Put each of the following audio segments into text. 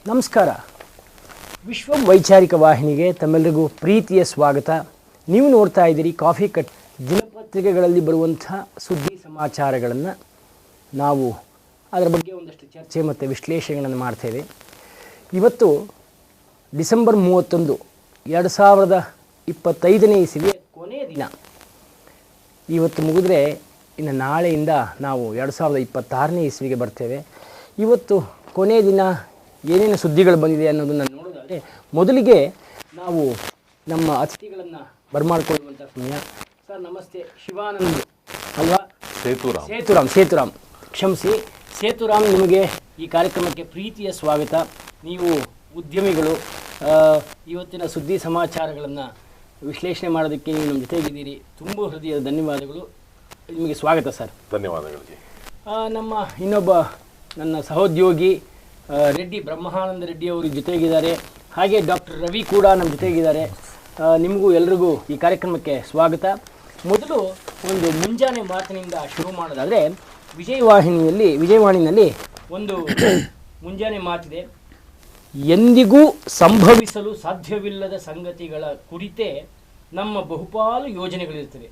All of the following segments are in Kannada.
ನಮಸ್ಕಾರ. ವಿಶ್ವ ವೈಚಾರಿಕ ವಾಹಿನಿಗೆ ತಮ್ಮೆಲ್ಲರಿಗೂ ಪ್ರೀತಿಯ ಸ್ವಾಗತ. ನೀವು ನೋಡ್ತಾ ಇದ್ದೀರಿ ಕಾಫಿ ಕಟ್. ದಿನಪತ್ರಿಕೆಗಳಲ್ಲಿ ಬರುವಂಥ ಸುದ್ದಿ ಸಮಾಚಾರಗಳನ್ನು ನಾವು ಅದರ ಬಗ್ಗೆ ಒಂದಷ್ಟು ಚರ್ಚೆ ಮತ್ತು ವಿಶ್ಲೇಷಣೆಗಳನ್ನು ಮಾಡ್ತೇವೆ. ಇವತ್ತು ಡಿಸೆಂಬರ್ 31, 2025ನೇ ಇಸವಿಯ ಕೊನೆಯ ದಿನ. ಇವತ್ತು ಮುಗಿದ್ರೆ ಇನ್ನು ನಾಳೆಯಿಂದ ನಾವು 2026ನೇ ಇಸವಿಗೆ ಬರ್ತೇವೆ. ಇವತ್ತು ಕೊನೆಯ ದಿನ ಏನೇನು ಸುದ್ದಿಗಳು ಬಂದಿದೆ ಅನ್ನೋದನ್ನು ನೋಡೋದಾದರೆ, ಮೊದಲಿಗೆ ನಾವು ನಮ್ಮ ಅತಿಥಿಗಳನ್ನು ಬರಮಾಡಿಕೊಳ್ಳುವಂಥ ಸಮಯ. ಸರ್ ನಮಸ್ತೆ. ಶಿವಾನಂದ್ ಅಲ್ವಾ? ಸೇತುರಾಮ್ ಕ್ಷಮಿಸಿ. ಸೇತುರಾಮ್, ನಿಮಗೆ ಈ ಕಾರ್ಯಕ್ರಮಕ್ಕೆ ಪ್ರೀತಿಯ ಸ್ವಾಗತ. ನೀವು ಉದ್ಯಮಿಗಳು, ಇವತ್ತಿನ ಸುದ್ದಿ ಸಮಾಚಾರಗಳನ್ನು ವಿಶ್ಲೇಷಣೆ ಮಾಡೋದಕ್ಕೆ ನೀವು ನಮ್ಮ ಜೊತೆಗಿದ್ದೀರಿ. ತುಂಬ ಹೃದಯದ ಧನ್ಯವಾದಗಳು. ನಿಮಗೆ ಸ್ವಾಗತ ಸರ್. ಧನ್ಯವಾದಗಳಿಗೆ. ನಮ್ಮ ಇನ್ನೊಬ್ಬ ನನ್ನ ಸಹೋದ್ಯೋಗಿ ರೆಡ್ಡಿ, ಬ್ರಹ್ಮಾನಂದ ರೆಡ್ಡಿ ಅವರು ಜೊತೆಗಿದ್ದಾರೆ. ಹಾಗೆ ಡಾಕ್ಟರ್ ರವಿ ಕೂಡ ನಮ್ಮ ಜೊತೆಗಿದ್ದಾರೆ. ನಿಮಗೂ ಎಲ್ರಿಗೂ ಈ ಕಾರ್ಯಕ್ರಮಕ್ಕೆ ಸ್ವಾಗತ. ಮೊದಲು ಒಂದು ಮುಂಜಾನೆ ಮಾತಿನಿಂದ ಶುರು ಮಾಡೋದಾದರೆ, ವಿಜಯವಾಣಿನಲ್ಲಿ ಒಂದು ಮುಂಜಾನೆ ಮಾತಿದೆ. ಎಂದಿಗೂ ಸಂಭವಿಸಲು ಸಾಧ್ಯವಿಲ್ಲದ ಸಂಗತಿಗಳ ಕುರಿತೇ ನಮ್ಮ ಬಹುಪಾಲು ಯೋಜನೆಗಳಿರ್ತವೆ.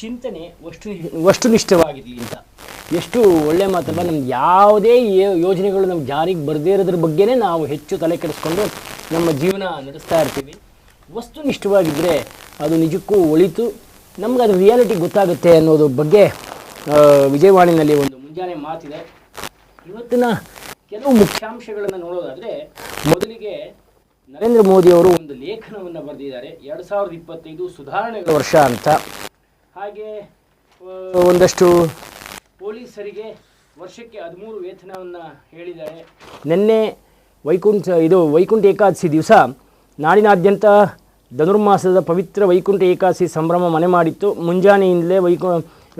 ಚಿಂತನೆ ವಸ್ತುನಿಷ್ಠವಾಗಿದೆ ಅಂತ. ಎಷ್ಟು ಒಳ್ಳೆ ಮಾತಲ್ಲ. ನಮ್ಗೆ ಯಾವುದೇ ಯೋಜನೆಗಳು ನಮ್ಗೆ ಜಾರಿಗೆ ಬರದೇ ಇರೋದ್ರ ಬಗ್ಗೆನೇ ನಾವು ಹೆಚ್ಚು ತಲೆ ಕೆಡಿಸ್ಕೊಂಡು ನಮ್ಮ ಜೀವನ ನಡೆಸ್ತಾ ಇರ್ತೀವಿ. ವಸ್ತುನಿಷ್ಠವಾಗಿದ್ದರೆ ಅದು ನಿಜಕ್ಕೂ ಒಳಿತು, ನಮ್ಗೆ ಅದು ರಿಯಾಲಿಟಿ ಗೊತ್ತಾಗುತ್ತೆ ಅನ್ನೋದ್ರ ಬಗ್ಗೆ ವಿಜಯವಾಣಿನಲ್ಲಿ ಒಂದು ಮುಂಜಾನೆ ಮಾತಿದೆ. ಇವತ್ತಿನ ಕೆಲವು ಮುಖ್ಯಾಂಶಗಳನ್ನು ನೋಡೋದಾದರೆ, ಮೊದಲಿಗೆ ನರೇಂದ್ರ ಮೋದಿಯವರು ಒಂದು ಲೇಖನವನ್ನು ಬರೆದಿದ್ದಾರೆ. 2025 ಸುಧಾರಣೆಗಳ ವರ್ಷ ಅಂತ. ಹಾಗೆ ಒಂದಷ್ಟು ಪೊಲೀಸರಿಗೆ ವರ್ಷಕ್ಕೆ 13 ವೇತನವನ್ನು ಹೇಳಿದ್ದಾರೆ. ನಿನ್ನೆ ವೈಕುಂಠ ಏಕಾದಶಿ ದಿವಸ ನಾಡಿನಾದ್ಯಂತ ಧನುರ್ಮಾಸದ ಪವಿತ್ರ ವೈಕುಂಠ ಏಕಾದಶಿ ಸಂಭ್ರಮ ಮನೆ ಮಾಡಿತ್ತು. ಮುಂಜಾನೆಯಿಂದಲೇ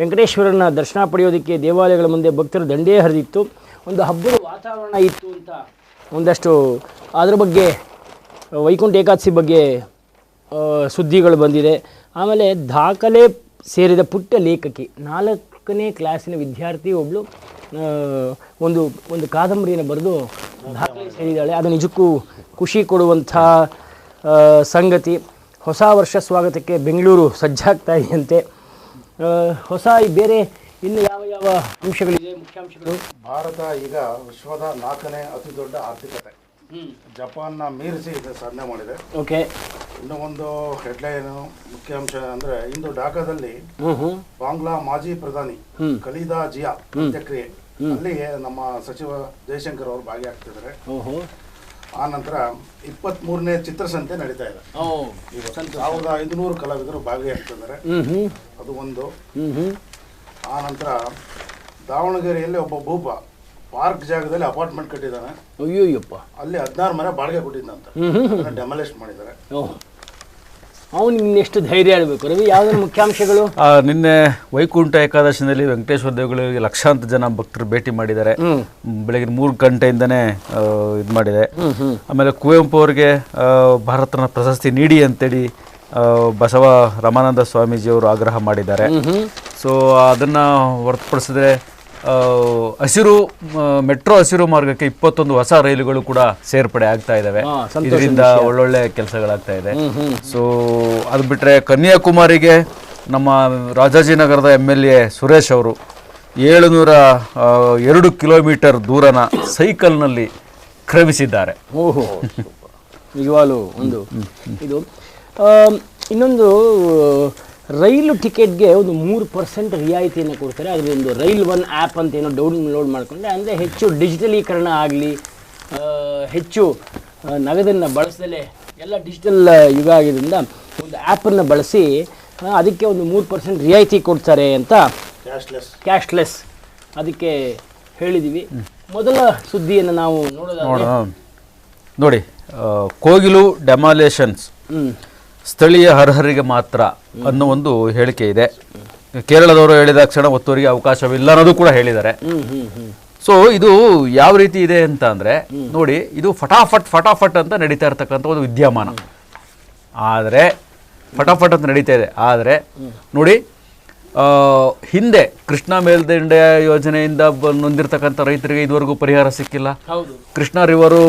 ವೆಂಕಟೇಶ್ವರನ ದರ್ಶನ ಪಡೆಯೋದಕ್ಕೆ ದೇವಾಲಯಗಳ ಮುಂದೆ ಭಕ್ತರ ದಂಡೇ ಹರಿದಿತ್ತು. ಒಂದು ಹಬ್ಬದ ವಾತಾವರಣ ಇತ್ತು ಅಂತ ಒಂದಷ್ಟು ಅದರ ಬಗ್ಗೆ, ವೈಕುಂಠ ಏಕಾದಶಿ ಬಗ್ಗೆ ಸುದ್ದಿಗಳು ಬಂದಿದೆ. ಆಮೇಲೆ ದಾಖಲೆ ಸೇರಿದ ಪುಟ್ಟ ಲೇಖಕಿ, 4ನೇ ಕ್ಲಾಸಿನ ವಿದ್ಯಾರ್ಥಿ ಒಬ್ಬಳು ಒಂದು ಕಾದಂಬರಿಯನ್ನು ಬರೆದು ದಾಖಲೆ ಸೇರಿದ್ದಾಳೆ. ಅದು ನಿಜಕ್ಕೂ ಖುಷಿ ಕೊಡುವಂಥ ಸಂಗತಿ. ಹೊಸ ವರ್ಷ ಸ್ವಾಗತಕ್ಕೆ ಬೆಂಗಳೂರು ಸಜ್ಜಾಗ್ತಾ ಇದೆಯಂತೆ. ಹೊಸ ಬೇರೆ ಇನ್ನು ಯಾವ ಅಂಶಗಳಿದೆ, ಮುಖ್ಯಾಂಶಗಳು? ಭಾರತ ಈಗ ವಿಶ್ವದ 4ನೇ ಅತಿ ದೊಡ್ಡ ಆರ್ಥಿಕತೆ. ಜಪಾನ್ನ ಮೀರಿಸಿ ಇದು ಸಾಧನೆ ಮಾಡಿದೆ. ಓಕೆ. ಇನ್ನೂ ಒಂದು ಹೆಡ್ಲೈನು ಮುಖ್ಯಾಂಶ ಅಂದರೆ, ಇಂದು ಢಾಕಾದಲ್ಲಿ ಬಾಂಗ್ಲಾ ಮಾಜಿ ಪ್ರಧಾನಿ ಖಲೀದಾ ಜಿಯಾ ಅಂತ್ಯಕ್ರಿಯೆ. ಅಲ್ಲಿ ನಮ್ಮ ಸಚಿವ ಜಯಶಂಕರ್ ಅವರು ಭಾಗಿಯಾಗ್ತಿದ್ದಾರೆ. ಆ ನಂತರ 23ನೇ ಚಿತ್ರಸಂತೆ ನಡೀತಾ ಇದೆ. 1500 ಕಲಾವಿದರು ಭಾಗಿಯಾಗ್ತಿದ್ದಾರೆ. ಅದು ಒಂದು. ಆ ನಂತರ ದಾವಣಗೆರೆಯಲ್ಲಿ ಒಬ್ಬ ಭೂಪ ಪಾರ್ಕ್ ಜಾಗದಲ್ಲಿ ಅಪಾರ್ಟ್ಮೆಂಟ್ ಕಟ್ಟಿದ್ದಾನೆ. ಅಯ್ಯೋಯ್ಯಪ್ಪ. ಅಲ್ಲಿ 16 ಮನೆ ಬಾಡಿಗೆ ಕೊಟ್ಟಿದ್ದಂತ ಡೆಮಾಲಿಷ್ ಮಾಡಿದ್ದಾರೆ. ಅವನಿಗೆ ಎಷ್ಟು ಧೈರ್ಯ ಇರಬೇಕು ರವಿ. ಯಾವ್ದಾದ್ರು ಮುಖ್ಯಾಂಶಗಳು? ನಿನ್ನೆ ವೈಕುಂಠ ಏಕಾದಶಿನಲ್ಲಿ ವೆಂಕಟೇಶ್ವರ ದೇವಗಳಿಗೆ ಲಕ್ಷಾಂತರ ಜನ ಭಕ್ತರು ಭೇಟಿ ಮಾಡಿದ್ದಾರೆ. ಬೆಳಗ್ಗೆ 3 ಗಂಟೆಯಿಂದನೇ ಇದು ಮಾಡಿದೆ. ಆಮೇಲೆ ಕುವೆಂಪು ಅವರಿಗೆ ಭಾರತ ರತ್ನ ಪ್ರಶಸ್ತಿ ನೀಡಿ ಅಂತೇಳಿ ಬಸವ ರಾಮಾನಂದ ಸ್ವಾಮೀಜಿಯವರು ಆಗ್ರಹ ಮಾಡಿದ್ದಾರೆ. ಸೊ ಅದನ್ನು ಹೊರತುಪಡಿಸಿದ್ರೆ ಮೆಟ್ರೋ ಹಸಿರು ಮಾರ್ಗಕ್ಕೆ 21 ಹೊಸ ರೈಲುಗಳು ಕೂಡ ಸೇರ್ಪಡೆ ಆಗ್ತಾ ಇದ್ದಾವೆ. ಇದರಿಂದ ಒಳ್ಳೊಳ್ಳೆ ಕೆಲಸಗಳಾಗ್ತಾ ಇದೆ. ಸೊ ಅದು ಬಿಟ್ಟರೆ ಕನ್ಯಾಕುಮಾರಿಗೆ ನಮ್ಮ ರಾಜಾಜಿನಗರದ MLA ಸುರೇಶ್ ಅವರು 702 ಕಿಲೋಮೀಟರ್ ದೂರನ ಸೈಕಲ್ನಲ್ಲಿ ಕ್ರಮಿಸಿದ್ದಾರೆ. ಓಹೋ, ನಿಜವಾಗ್ಲೂ ಒಂದು ಇದು. ಇನ್ನೊಂದು, ರೈಲು ಟಿಕೆಟ್ಗೆ ಒಂದು 3% ರಿಯಾಯಿತಿಯನ್ನು ಕೊಡ್ತಾರೆ. ಅದರೊಂದು ರೈಲ್ ಒನ್ ಆ್ಯಪ್ ಅಂತ ಏನೋ ಡೌನ್ಲೋಡ್ ಮಾಡಿಕೊಂಡ್ರೆ, ಅಂದರೆ ಹೆಚ್ಚು ಡಿಜಿಟಲೀಕರಣ ಆಗಲಿ, ಹೆಚ್ಚು ನಗದನ್ನು ಬಳಸದಲ್ಲೇ ಎಲ್ಲ ಡಿಜಿಟಲ್ ಯುಗ ಆಗಿದ್ದರಿಂದ ಒಂದು ಆ್ಯಪನ್ನು ಬಳಸಿ ಅದಕ್ಕೆ ಒಂದು 3% ರಿಯಾಯಿತಿ ಕೊಡ್ತಾರೆ ಅಂತ. ಕ್ಯಾಶ್ಲೆಸ್ ಅದಕ್ಕೆ ಹೇಳಿದ್ದೀವಿ. ಮೊದಲ ಸುದ್ದಿಯನ್ನು ನಾವು ನೋಡಿ, ಕೋಗಿಲು ಡೆಮಾಲೇಷನ್ಸ್ ಸ್ಥಳೀಯ ಅರ್ಹರಿಗೆ ಮಾತ್ರ ಅನ್ನೋ ಒಂದು ಹೇಳಿಕೆ ಇದೆ. ಕೇರಳದವರು ಹೇಳಿದ ಕ್ಷಣ ಒತ್ತುವರಿಗೆ ಅವಕಾಶವಿಲ್ಲ ಅನ್ನೋದು ಕೂಡ ಹೇಳಿದ್ದಾರೆ. ಸೊ ಇದು ಯಾವ ರೀತಿ ಇದೆ ಅಂತ ಅಂದರೆ, ನೋಡಿ, ಇದು ಫಟಾಫಟ್ ಅಂತ ನಡೀತಾ ಇರ್ತಕ್ಕಂಥ ಒಂದು ವಿದ್ಯಮಾನ. ಆದರೆ ಫಟಾಫಟ್ ಅಂತ ನಡೀತಾ ಇದೆ. ಆದರೆ ನೋಡಿ, ಹಿಂದೆ ಕೃಷ್ಣ ಮೇಲ್ದಂಡೆ ಯೋಜನೆಯಿಂದ ನೊಂದಿರ್ತಕ್ಕಂಥ ರೈತರಿಗೆ ಇದುವರೆಗೂ ಪರಿಹಾರ ಸಿಕ್ಕಿಲ್ಲ. ಕೃಷ್ಣ ರಿವರು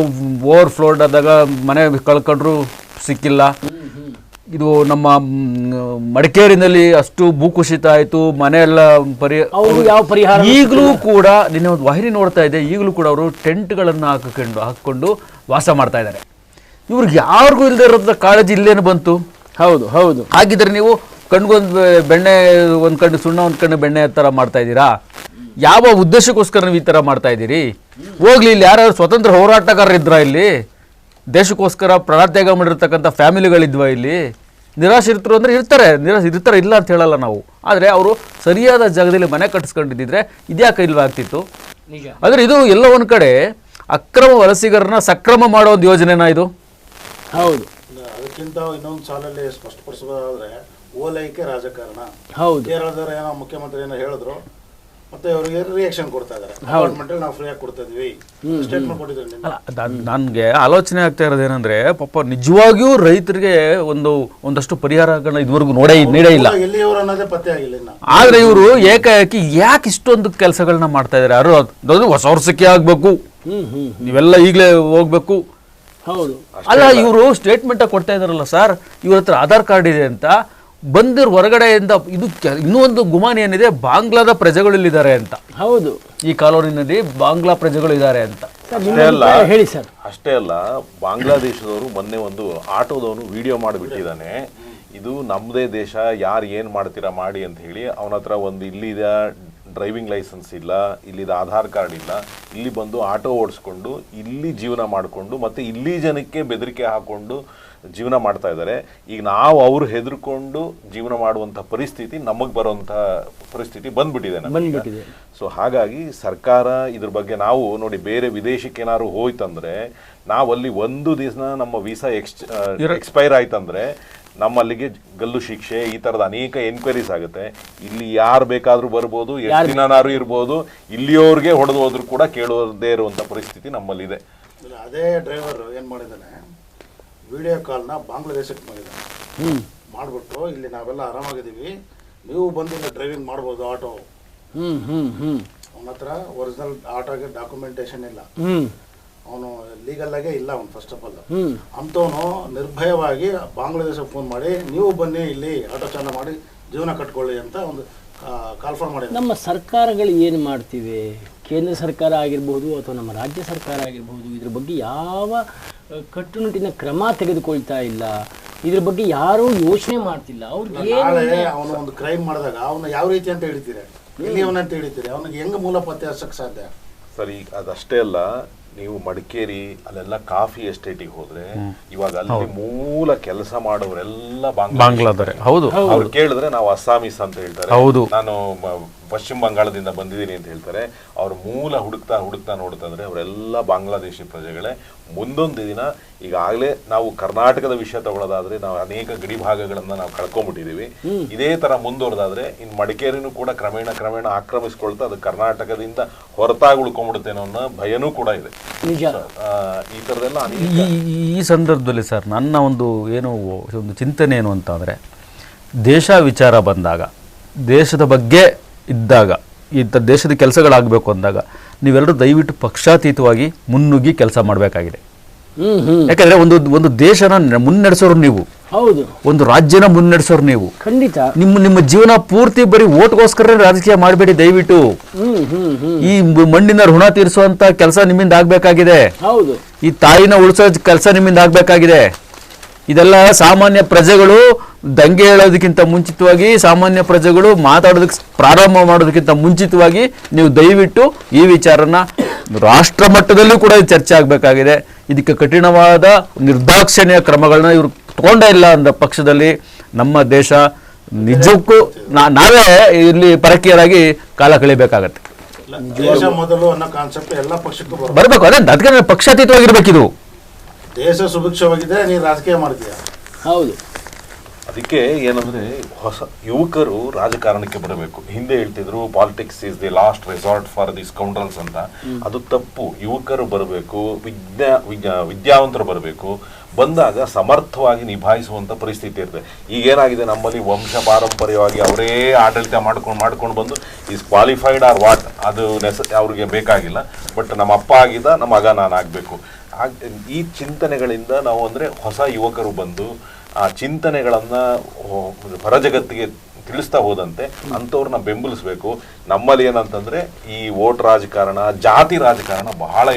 ಓವರ್ಫ್ಲೋಡ್ ಆದಾಗ ಮನೆ ಕಳ್ಕೊಂಡ್ರು ಸಿಕ್ಕಿಲ್ಲ. ಇದು ನಮ್ಮ ಮಡಿಕೇರಿನಲ್ಲಿ ಅಷ್ಟು ಭೂಕುಸಿತ ಆಯಿತು, ಮನೆಯೆಲ್ಲ ಯಾವ ಪರಿಹಾರ ಈಗಲೂ ಕೂಡ ನಿನ್ನೆ ಒಂದು ವಾಹಿನಿ ನೋಡ್ತಾ ಇದ್ದೆ, ಈಗಲೂ ಕೂಡ ಅವರು ಟೆಂಟ್ಗಳನ್ನು ಹಾಕೊಂಡು ವಾಸ ಮಾಡ್ತಾ ಇದ್ದಾರೆ. ಇವ್ರಿಗೆ ಯಾರಿಗೂ ಇಲ್ಲದೆ ಇರೋದ ಕಾಳಜಿ ಇಲ್ಲೇನು ಬಂತು? ಹೌದು ಹೌದು. ಹಾಗಿದ್ರೆ ನೀವು ಕಣ್ಗೊಂದು ಬೆಣ್ಣೆ, ಒಂದು ಕಣ್ಣು ಸುಣ್ಣ, ಒಂದು ಕಣ್ಣು ಬೆಣ್ಣೆ ಥರ ಮಾಡ್ತಾ ಇದ್ದೀರಾ? ಯಾವ ಉದ್ದೇಶಕ್ಕೋಸ್ಕರ ನೀವು ಈ ಥರ ಮಾಡ್ತಾ ಇದ್ದೀರಿ? ಹೋಗ್ಲಿ, ಇಲ್ಲಿ ಯಾರು ಸ್ವತಂತ್ರ ಹೋರಾಟಗಾರರು ಇದ್ರ? ಇಲ್ಲಿ ದೇಶಕ್ಕೋಸ್ಕರ ಪ್ರಾಣತ್ಯಾಗ ಮಾಡಿರ್ತಕ್ಕಂಥ ಫ್ಯಾಮಿಲಿಗಳಿದ್ವ? ಇಲ್ಲಿ ನಿರಾಶ್ರಿತರು ಅಂದರೆ ಇರ್ತಾರೆ, ಇಲ್ಲ ಅಂತ ಹೇಳಲ್ಲ ನಾವು. ಆದರೆ ಅವರು ಸರಿಯಾದ ಜಾಗದಲ್ಲಿ ಮನೆ ಕಟ್ಟಿಸ್ಕೊಂಡಿದ್ದಿದ್ರೆ ಇದ್ಯಾಕೆ ಇಲ್ವಾ ಆಗ್ತಿತ್ತು? ಆದರೆ ಇದು ಎಲ್ಲ ಒಂದು ಕಡೆ ಅಕ್ರಮ ವಲಸಿಗರನ್ನ ಸಕ್ರಮ ಮಾಡೋ ಒಂದು ಯೋಜನೆನಾ ಇದು? ಹೌದು. ಅದಕ್ಕಿಂತ ಇನ್ನೊಂದು ಸಾಲಲ್ಲಿ ಸ್ಪಷ್ಟಪಡಿಸೋದಾದ್ರೆ ಓಲೈಕೆ ರಾಜಕಾರಣ. ಹೌದು. ಕೇರಳದವರು ಏನೋ ಮುಖ್ಯಮಂತ್ರಿ ಏನೋ ಹೇಳಿದ್ರು, ಮತ್ತೆ ಅವರಿಗೆ ರಿಯಾಕ್ಷನ್ ಕೊಡ್ತಾ ಇದ್ದಾರೆ. ಅಪಾರ್ಟ್ಮೆಂಟ್ ನಾವು ಫ್ರೀ ಆಗಿ ಕೊಡ್ತಾ ಇದೀವಿ ಸ್ಟೇಟ್ಮೆಂಟ್ ಕೊಟ್ಟಿದ್ದಾರೆ. ನನಗೆ ಆಲೋಚನೆ ಆಗ್ತಾ ಇರೋದೇನಂದ್ರೆ, ಪಾಪ ನಿಜವಾಗಿಯೂ ರೈತರಿಗೆ ಒಂದಷ್ಟು ಪರಿಹಾರಗಳನ್ನ ಇದುವರೆಗೂ ನೀಡೇ ಇಲ್ಲ. ಎಲ್ಲಿಯವರು ಅನ್ನೋದೇ ಪತ್ತೆ ಆಗಿಲ್ಲ ಇನ್ನು. ಆದ್ರೆ ಇವರು ಏಕಾಏಕಿ ಯಾಕೆ ಇಷ್ಟೊಂದು ಕೆಲಸಗಳನ್ನ ಮಾಡ್ತಾ ಇದ್ದಾರೆ? ಯಾರು ಹೊಸ ವರ್ಷಕ್ಕೆ ಆಗ್ಬೇಕು, ನೀವೆಲ್ಲ ಈಗಲೇ ಹೋಗ್ಬೇಕು. ಹೌದು. ಅಲ್ಲ, ಇವರು ಸ್ಟೇಟ್ಮೆಂಟ್ ಕೊಡ್ತಾ ಇದಾರಲ್ಲ ಸರ್, ಇವ್ರ ಹತ್ರ ಆಧಾರ್ ಕಾರ್ಡ್ ಇದೆ ಅಂತ ಬಂದಿರೋ ಹೊರಗಡೆಯಿಂದ. ಇದು ಇನ್ನೂ ಒಂದು ಗುಮಾನಿ ಏನಿದೆ, ಬಾಂಗ್ಲಾದ ಪ್ರಜೆಗಳಿದ್ದಾರೆ ಅಂತ. ಹೌದು, ಈ ಕಾಲೋನಿನಲ್ಲಿ ಬಾಂಗ್ಲಾ ಪ್ರಜೆಗಳು ಇದ್ದಾರೆ ಅಂತ. ಹೇಳಿ ಸರ್. ಅಷ್ಟೇ ಅಲ್ಲ, ಬಾಂಗ್ಲಾದೇಶದವರು ಮೊನ್ನೆ ಒಂದು ಆಟೋದವನು ವಿಡಿಯೋ ಮಾಡಿಬಿಟ್ಟಿದ್ದಾನೆ. ಇದು ನಮ್ಮದೇ ದೇಶ, ಯಾರು ಏನು ಮಾಡ್ತೀರಾ ಮಾಡಿ ಅಂತ ಹೇಳಿ. ಅವನ ಹತ್ರ ಒಂದು ಇಲ್ಲಿದ ಡ್ರೈವಿಂಗ್ ಲೈಸೆನ್ಸ್ ಇಲ್ಲ, ಇಲ್ಲಿದ ಆಧಾರ್ ಕಾರ್ಡ್ ಇಲ್ಲ. ಇಲ್ಲಿ ಬಂದು ಆಟೋ ಓಡಿಸ್ಕೊಂಡು ಇಲ್ಲಿ ಜೀವನ ಮಾಡಿಕೊಂಡು ಮತ್ತೆ ಇಲ್ಲಿ ಜನಕ್ಕೆ ಬೆದರಿಕೆ ಹಾಕ್ಕೊಂಡು ಜೀವನ ಮಾಡ್ತಾ ಇದ್ದಾರೆ. ಈಗ ನಾವು ಅವ್ರು ಹೆದರ್ಕೊಂಡು ಜೀವನ ಮಾಡುವಂಥ ಪರಿಸ್ಥಿತಿ ನಮಗೆ ಬರುವಂಥ ಪರಿಸ್ಥಿತಿ ಬಂದ್ಬಿಟ್ಟಿದೆ. ಸೊ ಹಾಗಾಗಿ ಸರ್ಕಾರ ಇದ್ರ ಬಗ್ಗೆ ನಾವು ನೋಡಿ, ಬೇರೆ ವಿದೇಶಕ್ಕೆ ಏನಾದ್ರು ಹೋಯ್ತಂದ್ರೆ ನಾವು ಅಲ್ಲಿ ಒಂದು ದಿವಸ ನಮ್ಮ ವೀಸಾ ಎಕ್ಸ್ಪೈರ್ ಆಯ್ತಂದ್ರೆ ನಮ್ಮಲ್ಲಿಗೆ ಗಲ್ಲು ಶಿಕ್ಷೆ, ಈ ಥರದ ಅನೇಕ ಎನ್ಕ್ವೈರೀಸ್ ಆಗುತ್ತೆ. ಇಲ್ಲಿ ಯಾರು ಬೇಕಾದರೂ ಬರ್ಬೋದು, ಎಷ್ಟು ದಿನನಾರು ಇರ್ಬೋದು. ಇಲ್ಲಿಯವ್ರಿಗೆ ಹೊಡೆದು ಹೋದ್ರು ಕೂಡ ಕೇಳೋದೇ ಇರುವಂಥ ಪರಿಸ್ಥಿತಿ ನಮ್ಮಲ್ಲಿದೆ. ಅದೇ ಡ್ರೈವರ್ ಏನು ಮಾಡಿದ್ದಾನೆ, ವಿಡಿಯೋ ಕಾಲ್ನ ಬಾಂಗ್ಲಾದೇಶಕ್ಕೆ ಮಾಡಿದ್ದಾನೆ. ಮಾಡಿಬಿಟ್ಟು ಇಲ್ಲಿ ನಾವೆಲ್ಲ ಆರಾಮಾಗಿದ್ದೀವಿ, ನೀವು ಬಂದಿಲ್ಲ ಡ್ರೈವಿಂಗ್ ಮಾಡ್ಬೋದು ಆಟೋ. ಅವನ ಹತ್ರ ಒರಿಜಿನಲ್ ಆಟೋಗೆ ಡಾಕ್ಯುಮೆಂಟೇಶನ್ ಇಲ್ಲ, ಅವನು ಲೀಗಲ್ ಆಗೇ ಇಲ್ಲ ಅವನು. ಫಸ್ಟ್ ಆಫ್ ಆಲ್ ಅಂಥವನು ನಿರ್ಭಯವಾಗಿ ಬಾಂಗ್ಲಾದೇಶಕ್ಕೆ ಫೋನ್ ಮಾಡಿ, ನೀವು ಬನ್ನಿ ಇಲ್ಲಿ ಆಟೋ ಚಾಲನೆ ಮಾಡಿ ಜೀವನ ಕಟ್ಕೊಳ್ಳಿ ಅಂತ ಒಂದು ಕಾಲ್ಫರ್ ಮಾಡಿ. ನಮ್ಮ ಸರ್ಕಾರಗಳು ಏನು ಮಾಡ್ತಿವೆ, ಕೇಂದ್ರ ಸರ್ಕಾರ ಆಗಿರ್ಬೋದು ಅಥವಾ ನಮ್ಮ ರಾಜ್ಯ ಸರ್ಕಾರ ಆಗಿರ್ಬೋದು, ಇದ್ರ ಬಗ್ಗೆ ಯಾವ ಕಟ್ಟುನಿಟ್ಟಿನ ಕ್ರಮ ತೆಗೆದುಕೊಳ್ತಾ ಇಲ್ಲ. ಇದ್ರ ಬಗ್ಗೆ ಯಾರೂ ಯೋಚನೆ ಮಾಡ್ತಿಲ್ಲ. ನಾಳೆ ಅವನು ಒಂದು ಕ್ರೈಮ್ ಮಾಡಿದಾಗ ಅವನು ಯಾವ ರೀತಿ ಅಂತ ಹಿಡಿತೀರಿ, ಎಲ್ಲಿ ಅವನಂತ ಹಿಡಿತೀರಿ, ಅವನಿಗೆ ಹೆಂಗೆ ಮೂಲ ಪತ್ತೆ ಹಚ್ಚಕ್ಕೆ ಸಾಧ್ಯ? ಸರಿ, ಅದಷ್ಟೇ ಅಲ್ಲ, ನೀವು ಮಡಿಕೇರಿ ಅಲ್ಲೆಲ್ಲ ಕಾಫಿ ಎಸ್ಟೇಟಿಗೆ ಹೋದ್ರೆ ಇವಾಗ ಅಲ್ಲಿ ಮೂಲ ಕೆಲಸ ಮಾಡೋರೆಲ್ಲ ಬಾಂಗ್ಲಾದವರೇ. ಹೌದು, ಅವ್ರು ಕೇಳಿದ್ರೆ ನಾವು ಅಸ್ಸಾಮೀಸ್ ಅಂತ ಹೇಳ್ತಾರೆ. ಹೌದು, ನಾನು ಪಶ್ಚಿಮ ಬಂಗಾಳದಿಂದ ಬಂದಿದ್ದೀನಿ ಅಂತ ಹೇಳ್ತಾರೆ. ಅವ್ರ ಮೂಲ ಹುಡುಕ್ತಾ ನೋಡ್ತಂದ್ರೆ ಅವರೆಲ್ಲ ಬಾಂಗ್ಲಾದೇಶಿ ಪ್ರಜೆಗಳೇ. ಮುಂದೊಂದು ದಿನ, ಈಗಾಗಲೇ ನಾವು ಕರ್ನಾಟಕದ ವಿಷಯ ತಗೊಳ್ಳೋದಾದ್ರೆ ನಾವು ಅನೇಕ ಗಡಿ ಭಾಗಗಳನ್ನ ನಾವು ಕಳ್ಕೊಂಡ್ಬಿಟ್ಟಿದೀವಿ. ಇದೇ ತರ ಮುಂದುವರೆದಾದ್ರೆ ಇನ್ನು ಮಡಿಕೇರಿನೂ ಕೂಡ ಕ್ರಮೇಣ ಆಕ್ರಮಿಸ್ಕೊಳ್ತಾ ಅದು ಕರ್ನಾಟಕದಿಂದ ಹೊರತಾಗಿ ಉಳ್ಕೊಂಡ್ಬಿಡುತ್ತೇನೋ ಅನ್ನೋ ಭಯನೂ ಕೂಡ ಇದೆ. ಈ ತರದೆಲ್ಲ ಈ ಸಂದರ್ಭದಲ್ಲಿ ಸರ್ ನನ್ನ ಒಂದು ಚಿಂತನೆ ಏನು ಅಂತ ಅಂದರೆ, ದೇಶ ವಿಚಾರ ಬಂದಾಗ, ದೇಶದ ಬಗ್ಗೆ ಇದ್ದಾಗ, ಇಂಥ ದೇಶದ ಕೆಲಸಗಳಾಗಬೇಕು ಅಂದಾಗ ನೀವೆಲ್ಲರೂ ದಯವಿಟ್ಟು ಪಕ್ಷಾತೀತವಾಗಿ ಮುನ್ನುಗ್ಗಿ ಕೆಲಸ ಮಾಡಬೇಕಾಗಿದೆ. ಯಾಕಂದ್ರೆ ಒಂದು ದೇಶನ ಮುನ್ನಡೆಸೋರು ನೀವು, ಹೌದು, ಒಂದು ರಾಜ್ಯನ ಮುನ್ನಡೆಸೋರು ನೀವು. ಖಂಡಿತ ನಿಮ್ಮ ಜೀವನ ಪೂರ್ತಿ ಬರೀ ಓಟ್ಗೋಸ್ಕರ ರಾಜಕೀಯ ಮಾಡಬೇಡಿ ದಯವಿಟ್ಟು. ಈ ಮಣ್ಣಿನ ಋಣ ತೀರಿಸುವಂತ ಕೆಲಸ ನಿಮ್ಮಿಂದ ಆಗ್ಬೇಕಾಗಿದೆ. ಹೌದು, ಈ ತಾಯಿನ ಉಳಿಸೋ ಕೆಲಸ ನಿಮ್ಮಿಂದ ಆಗ್ಬೇಕಾಗಿದೆ. ಇದೆಲ್ಲ ಸಾಮಾನ್ಯ ಪ್ರಜೆಗಳು ದಂಗೆ ಹೇಳೋದಕ್ಕಿಂತ ಮುಂಚಿತವಾಗಿ, ಸಾಮಾನ್ಯ ಪ್ರಜೆಗಳು ಮಾತಾಡೋದಕ್ಕೆ ಪ್ರಾರಂಭ ಮಾಡೋದಕ್ಕಿಂತ ಮುಂಚಿತವಾಗಿ ನೀವು ದಯವಿಟ್ಟು ಈ ವಿಚಾರನ ರಾಷ್ಟ್ರ ಮಟ್ಟದಲ್ಲೂ ಕೂಡ ಚರ್ಚೆ ಆಗಬೇಕಾಗಿದೆ. ಇದಕ್ಕೆ ಕಠಿಣವಾದ ನಿರ್ದಾಕ್ಷಿಣ್ಯ ಕ್ರಮಗಳನ್ನ ಇವರು ತಗೊಂಡೇ ಇಲ್ಲ ಅಂದ ಪಕ್ಷದಲ್ಲಿ ನಮ್ಮ ದೇಶ ನಿಜಕ್ಕೂ ನಾವೇ ಇಲ್ಲಿ ಪರಕೀಯರಾಗಿ ಕಾಲ ಕಳಿಬೇಕಾಗತ್ತೆ. ಬರಬೇಕು, ಅದಕ್ಕೆ ಪಕ್ಷಾತೀತವಾಗಿರ್ಬೇಕಿದು. ದೇಶ ಸುಭಿಕ್ಷವಾಗಿದ್ರೆ ನೀನು ರಾಜಕೀಯ ಮಾಡ್ತೀಯ. ಹೌದು, ಅದಕ್ಕೆ ಏನಂದ್ರೆ ಹೊಸ ಯುವಕರು ರಾಜಕಾರಣಕ್ಕೆ ಬರಬೇಕು. ಹಿಂದೆ ಹೇಳ್ತಿದ್ರು politics is the last resort for the scoundrels ಅಂತ. ಅದು ತಪ್ಪು. ಯುವಕರು ಬರಬೇಕು, ವಿದ್ಯಾವಂತರು ಬರಬೇಕು. ಬಂದಾಗ ಸಮರ್ಥವಾಗಿ ನಿಭಾಯಿಸುವಂತ ಪರಿಸ್ಥಿತಿ ಇರ್ತದೆ. ಈಗ ಏನಾಗಿದೆ, ನಮ್ಮಲ್ಲಿ ವಂಶ ಪಾರಂಪರ್ಯವಾಗಿ ಅವರೇ ಆಡಳಿತ ಮಾಡ್ಕೊಂಡು ಬಂದು ಈಸ್ ಕ್ವಾಲಿಫೈಡ್ ಆರ್ ವಾಟ್, ಅದು ಅವ್ರಿಗೆ ಬೇಕಾಗಿಲ್ಲ. ಬಟ್ ನಮ್ಮ ಅಪ್ಪ ಆಗಿದ್ದ, ನಮ್ಮ ಮಗ ನಾನು ಆಗಬೇಕು. ಈ ಚಿಂತನೆಗಳಿಂದ ನಾವು ಅಂದರೆ ಹೊಸ ಯುವಕರು ಬಂದು ಆ ಚಿಂತನೆಗಳನ್ನು ಹೊರ ಜಗತ್ತಿಗೆ ತಿಳಿಸ್ತಾ ಹೋದಂತೆ ಅಂಥವ್ರನ್ನ ಬೆಂಬಲಿಸಬೇಕು. ನಮ್ಮಲ್ಲಿ ಏನಂತಂದ್ರೆ ಈ ವೋಟ್ ರಾಜಕಾರಣ, ಜಾತಿ ರಾಜಕಾರಣ ಬಹಳ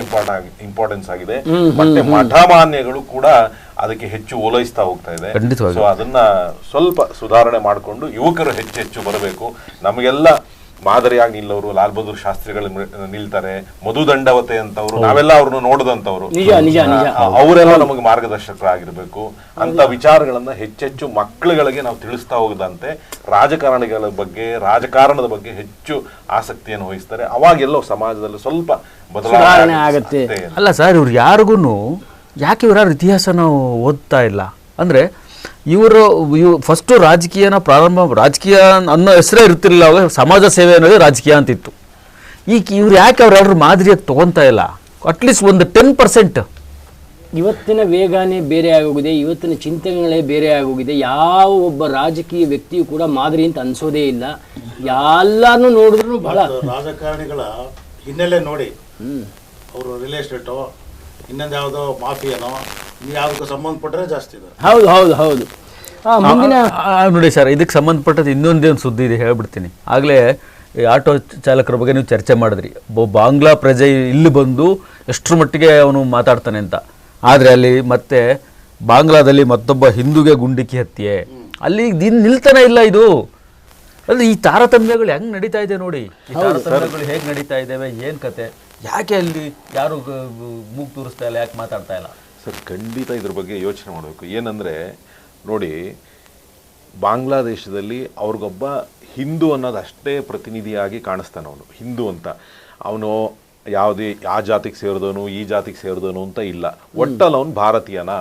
ಇಂಪಾರ್ಟೆನ್ಸ್ ಆಗಿದೆ. ಮತ್ತೆ ಮಠಮಾನ್ಯಗಳು ಕೂಡ ಅದಕ್ಕೆ ಹೆಚ್ಚು ಓಲೈಸ್ತಾ ಹೋಗ್ತಾ ಇದೆ. ಸೊ ಅದನ್ನ ಸ್ವಲ್ಪ ಸುಧಾರಣೆ ಮಾಡಿಕೊಂಡು ಯುವಕರು ಹೆಚ್ಚು ಬರಬೇಕು. ನಮಗೆಲ್ಲ ಮಾದರಿಯಾಗಿ ನಿಲ್ಲವರು ಲಾಲ್ ಬಹದ್ದೂರ್ ಶಾಸ್ತ್ರಿಗಳು ನಿಲ್ತಾರೆ, ಮಧುದಂಡವತೆ ಅಂತವ್ರು, ನಾವೆಲ್ಲ ಅವ್ರನ್ನ ನೋಡಿದಂಥವ್ರು, ಅವರೆಲ್ಲ ನಮಗೆ ಮಾರ್ಗದರ್ಶಕರಾಗಿರ್ಬೇಕು. ಅಂತ ವಿಚಾರಗಳನ್ನ ಹೆಚ್ಚೆಚ್ಚು ಮಕ್ಕಳುಗಳಿಗೆ ನಾವು ತಿಳಿಸ್ತಾ ಹೋಗದಂತೆ ರಾಜಕಾರಣಿಗಳ ಬಗ್ಗೆ, ರಾಜಕಾರಣದ ಬಗ್ಗೆ ಹೆಚ್ಚು ಆಸಕ್ತಿಯನ್ನು ವಹಿಸ್ತಾರೆ. ಅವಾಗೆಲ್ಲೋ ಸಮಾಜದಲ್ಲಿ ಸ್ವಲ್ಪ ಬದಲಾವಣೆ ಆಗುತ್ತೆ. ಅಲ್ಲ ಸರ್, ಇವ್ರು ಯಾರಿಗೂ ಯಾಕೆ ಇವ್ರು ಇತಿಹಾಸನ ಓದ್ತಾ ಇಲ್ಲ ಅಂದರೆ, ಇವರು ಫಸ್ಟು ರಾಜಕೀಯ ಅನ್ನೋ ಹೆಸರೇ ಇರ್ತಿರ್ಲಿಲ್ಲ. ಅವಾಗ ಸಮಾಜ ಸೇವೆ ಅನ್ನೋದೇ ರಾಜಕೀಯ ಅಂತಿತ್ತು. ಈಗ ಇವ್ರು ಯಾಕೆ ಅವ್ರು ಮಾದರಿಯಾಗಿ ತೊಗೊತಾ ಇಲ್ಲ? ಅಟ್ಲೀಸ್ಟ್ ಒಂದು 10%. ಇವತ್ತಿನ ವೇಗನೇ ಬೇರೆ ಆಗೋಗಿದೆ, ಇವತ್ತಿನ ಚಿಂತನೆಗಳೇ ಬೇರೆ ಆಗೋಗಿದೆ. ಯಾವ ಒಬ್ಬ ರಾಜಕೀಯ ವ್ಯಕ್ತಿಯು ಕೂಡ ಮಾದರಿ ಅಂತ ಅನ್ಸೋದೇ ಇಲ್ಲ. ಎಲ್ಲಾನು ನೋಡಿದ್ರು ಬಹಳ ರಾಜಕಾರಣಿಗಳ ಹಿನ್ನೆಲೆ ನೋಡಿ, ಅವರು ರಿಯಲ್ ಎಸ್ಟೇಟೋ ಇನ್ನೊಂದು ಯಾವುದೋ ಮಾಫಿಯಾನೋ ಯಾವುದಕ್ಕೂ ಸಂಬಂಧಪಟ್ಟರೆ ಜಾಸ್ತಿ ಇದೆ. ಹೌದು ಹೌದು ಹೌದು. ಮುಂದಿನ ನೋಡಿ ಸರ್, ಇದಕ್ಕೆ ಸಂಬಂಧಪಟ್ಟದ್ದು ಇನ್ನೊಂದೇನು ಸುದ್ದಿ ಇದೆ ಹೇಳ್ಬಿಡ್ತೀನಿ. ಆಗಲೇ ಆಟೋ ಚಾಲಕರ ಬಗ್ಗೆ ನೀವು ಚರ್ಚೆ ಮಾಡಿದ್ರಿ. ಬಾಂಗ್ಲಾ ಪ್ರಜೆ ಇಲ್ಲಿ ಬಂದು ಎಷ್ಟರ ಮಟ್ಟಿಗೆ ಅವನು ಮಾತಾಡ್ತಾನೆ ಅಂತ. ಆದರೆ ಅಲ್ಲಿ ಮತ್ತೆ ಬಾಂಗ್ಲಾದಲ್ಲಿ ಮತ್ತೊಬ್ಬ ಹಿಂದೂಗೆ ಗುಂಡಿಕ್ಕಿ ಹತ್ಯೆ, ಅಲ್ಲಿ ನಿಲ್ತಾನೆ ಇಲ್ಲ. ಇದು ಅಲ್ಲಿ ಈ ತಾರತಮ್ಯಗಳು ಹೆಂಗೆ ನಡೀತಾ ಇದೆ ನೋಡಿ. ಈ ತಾರತಮ್ಯಗಳು ಹೇಗೆ ನಡೀತಾ ಇದ್ದಾವೆ, ಏನು ಕತೆ, ಯಾಕೆ ಅಲ್ಲಿ ಯಾರು ಮೂಗು ತೋರಿಸ್ತಾ ಇಲ್ಲ, ಯಾಕೆ ಮಾತಾಡ್ತಾ ಇಲ್ಲ? ಸರ್, ಖಂಡಿತ ಇದ್ರ ಬಗ್ಗೆ ಯೋಚನೆ ಮಾಡಬೇಕು. ಏನಂದರೆ ನೋಡಿ, ಬಾಂಗ್ಲಾದೇಶದಲ್ಲಿ ಅವ್ರಿಗೊಬ್ಬ ಹಿಂದೂ ಅನ್ನೋದು ಅಷ್ಟೇ ಪ್ರತಿನಿಧಿಯಾಗಿ ಕಾಣಿಸ್ತಾನೆ. ಅವನು ಹಿಂದೂ ಅಂತ, ಅವನು ಯಾವುದೇ ಆ ಜಾತಿಗೆ ಸೇರಿದವನು ಈ ಜಾತಿಗೆ ಸೇರಿದವನು ಅಂತ ಇಲ್ಲ. ಒಟ್ಟಲ್ಲಿ ಅವನು ಭಾರತೀಯನ,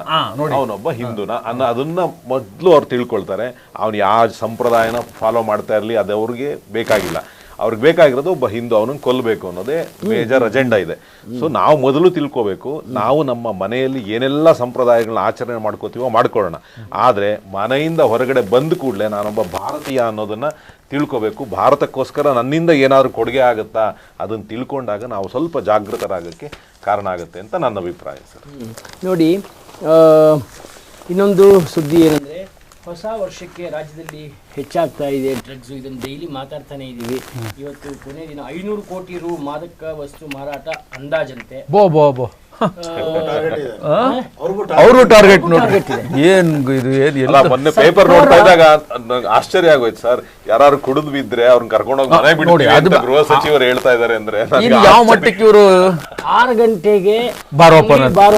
ಅವನೊಬ್ಬ ಹಿಂದೂನ ಅದನ್ನ ಮೊದಲು ಅವ್ರು ತಿಳ್ಕೊಳ್ತಾರೆ. ಅವನು ಯಾವ ಸಂಪ್ರದಾಯನ ಫಾಲೋ ಮಾಡ್ತಾ ಇರಲಿ, ಅದು ಅವ್ರಿಗೆ ಬೇಕಾಗಿಲ್ಲ. ಅವ್ರಿಗೆ ಬೇಕಾಗಿರೋದು ಒಬ್ಬ ಹಿಂದೂ, ಅವನನ್ನು ಕೊಲ್ಲಬೇಕು ಅನ್ನೋದೇ ಮೇಜರ್ ಅಜೆಂಡಾ ಇದೆ. ಸೊ ನಾವು ಮೊದಲು ತಿಳ್ಕೋಬೇಕು, ನಾವು ನಮ್ಮ ಮನೆಯಲ್ಲಿ ಏನೆಲ್ಲ ಸಂಪ್ರದಾಯಗಳನ್ನ ಆಚರಣೆ ಮಾಡ್ಕೋತೀವೋ ಮಾಡ್ಕೊಳ್ಳೋಣ. ಆದರೆ ಮನೆಯಿಂದ ಹೊರಗಡೆ ಬಂದ ಕೂಡಲೇ ನಾನೊಬ್ಬ ಭಾರತೀಯ ಅನ್ನೋದನ್ನ ತಿಳ್ಕೋಬೇಕು. ಭಾರತಕ್ಕೋಸ್ಕರ ನನ್ನಿಂದ ಏನಾದರೂ ಕೊಡುಗೆ ಆಗುತ್ತಾ ಅದನ್ನು ತಿಳ್ಕೊಂಡಾಗ ನಾವು ಸ್ವಲ್ಪ ಜಾಗೃತರಾಗೋಕ್ಕೆ ಕಾರಣ ಆಗುತ್ತೆ ಅಂತ ನನ್ನ ಅಭಿಪ್ರಾಯ ಸರ್. ನೋಡಿ, ಇನ್ನೊಂದು ಸುದ್ದಿ ಏನಂದರೆ, ಹೊಸ ವರ್ಷಕ್ಕೆ ರಾಜ್ಯದಲ್ಲಿ ಹೆಚ್ಚಾಗ್ತಾ ಇದೆ ಡ್ರಗ್ಸು. ಇದನ್ನು ಡೈಲಿ ಮಾತಾಡ್ತಾನೆ ಇದ್ದೀವಿ. ಇವತ್ತು ಕೊನೆ ದಿನ 500 ಕೋಟಿ ರು ಮಾದಕ ವಸ್ತು ಮಾರಾಟ ಅಂದಾಜಂತೆ. ಅವರು ಟಾರ್ಗೆಟ್ ನೋಡಿ. ಏನ್ ಇದು ಎಲ್ಲ ಮೊನ್ನೆ ಪೇಪರ್ ನೋಡ್ತಾ ಇದ್ದಾಗ ಆಶ್ಚರ್ಯ ಆಗೋಯ್ತು ಸರ್. ಯಾರು ಕುಡಿದು ಬಿದ್ರೆ ಅವ್ರನ್ನ ಕರ್ಕೊಂಡೋಗಿ ಮನೆ ಬಿಟ್ಟು ಗೃಹ ಸಚಿವರು ಹೇಳ್ತಾ ಇದಾರೆ ಅಂದ್ರೆ ಯಾವ ಮಟ್ಟಕ್ಕೆ ಇವರು 6 ಗಂಟೆಗೆ ಬಾರ್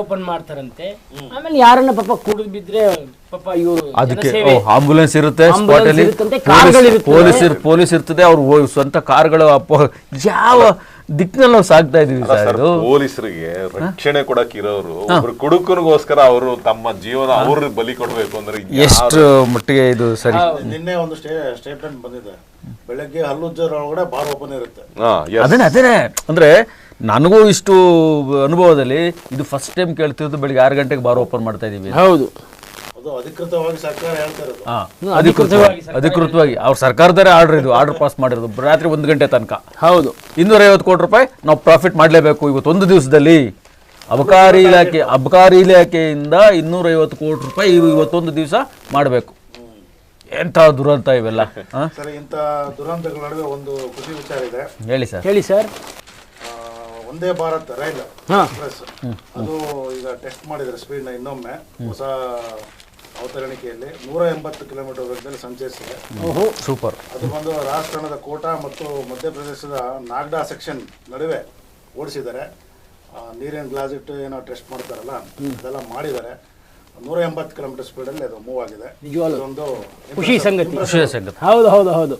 ಓಪನ್ ಮಾಡ್ತಾರಂತೆ. ಆಮೇಲೆ ಯಾರನ್ನ ಪಾಪ ಕುಡಿದು ಬಿದ್ರೆ ಪಾಪ ಇವರು ಅದಕ್ಕೆ ಆಂಬುಲೆನ್ಸ್ ಇರುತ್ತೆ, ಪೊಲೀಸ್ ಇರ್ತದೆ, ಅವ್ರು ಸ್ವಂತ ಕಾರ್ಗಳು. ಯಾವ ದಿಕ್ಕಿನಲ್ಲಿ ನಾವು ಸಾಗ್ತಾ ಇದೀವಿ ಸರ್. ಪೊಲೀಸರಿಗೆ ರಕ್ಷಣೆ ಕೊಡಕ್ ಇರೋರು ಒಬ್ರು ಕುಡುಕನಿಗೋಸ್ಕರ ಅವರು ತಮ್ಮ ಜೀವನ ಅವ್ರ ಬಲಿ ಕೊಡ್ಬೇಕು ಅಂದ್ರೆ ಎಷ್ಟು ಮಟ್ಟಿಗೆ ಇದು ಸರಿ. ನಿನ್ನೆ ಒಂದು ಸ್ಟೇಟ್ಮೆಂಟ್ ಬಂದಿದೆ, ಬೆಳಗ್ಗೆ ಹಲ್ಲುಜ್ಜರ ಒಳಗಡೆ ಬಾರ್ ಓಪನ್ ಇರುತ್ತೆ. ಅದೇನೆ ಅಂದ್ರೆ ನನಗೂ ಇಷ್ಟು ಅನುಭವದಲ್ಲಿ ಇದು ಫಸ್ಟ್ ಟೈಮ್ ಕೇಳ್ತಿರೋದು. ಬೆಳಿಗ್ಗೆ 6 ಗಂಟೆಗೆ ಬಾರ್ ಓಪನ್ ಮಾಡ್ತಾ ಇದೀವಿ. ಹೌದು, ಅಧಿಕೃತವಾಗಿ ಸರ್ಕಾರ ಹೇಳ್ತಾ ಇರೋದು. ಅಧಿಕೃತವಾಗಿ ಅವ್ರ ಸರ್ಕಾರದವರೇ ಆರ್ಡರ್ ಪಾಸ್ ಮಾಡಿರೋದು. ರಾತ್ರಿ 1 ಗಂಟೆ ತನಕ. ಹೌದು, 250 ಕೋಟಿ ರೂಪಾಯಿ ನಾವು ಪ್ರಾಫಿಟ್ ಮಾಡಲೇಬೇಕು ಇವತ್ತೊಂದು ದಿವಸದಲ್ಲಿ. ಅಬಕಾರಿ ಇಲಾಖೆಯಿಂದ 250 ಕೋಟಿ ರೂಪಾಯಿ ಇವತ್ತೊಂದು ದಿವಸ ಮಾಡಬೇಕು. ಎಂಥ ದುರಂತ ಇವೆಲ್ಲ. ಸರ್, ಇಂಥ ದುರಂತಗಳ ನಡುವೆ ಒಂದು ಖುಷಿ ವಿಚಾರ ಇದೆ. ಹೇಳಿ ಸರ್. ಒಂದೇ ಭಾರತ್ ರೈಲ್ ಎಕ್ಸ್ಪ್ರೆಸ್ ಅದು ಈಗ ಟೆಸ್ಟ್ ಮಾಡಿದ್ರೆ ಸ್ಪೀಡ್ನ ಇನ್ನೊಮ್ಮೆ ಹೊಸ ಅವತರಣಿಕೆಯಲ್ಲಿ 180 ಕಿಲೋಮೀಟರ್ ವೇಗದಲ್ಲಿ ಸಂಚರಿಸಿದೆ. ಸೂಪರ್. ಅದು ಬಂದು ರಾಜಸ್ಥಾನದ ಕೋಟಾ ಮತ್ತು ಮಧ್ಯಪ್ರದೇಶದ ನಾಗ್ಡಾ ಸೆಕ್ಷನ್ ನಡುವೆ ಓಡಿಸಿದ್ದಾರೆ. ನೀರಿನ ಗ್ಲಾಸ್ ಇಟ್ಟು ಏನೋ ಟೆಸ್ಟ್ ಮಾಡ್ತಾರಲ್ಲ ಅದೆಲ್ಲ ಮಾಡಿದ್ದಾರೆ. 180 ಕಿಲೋಮೀಟರ್ ಸ್ಪೀಡಲ್ಲಿ ಅದು ಮೂವ್ ಆಗಿದೆ. ಒಂದು ಖುಷಿ ಸಂಗತಿ. ಹೌದು ಹೌದು ಹೌದು.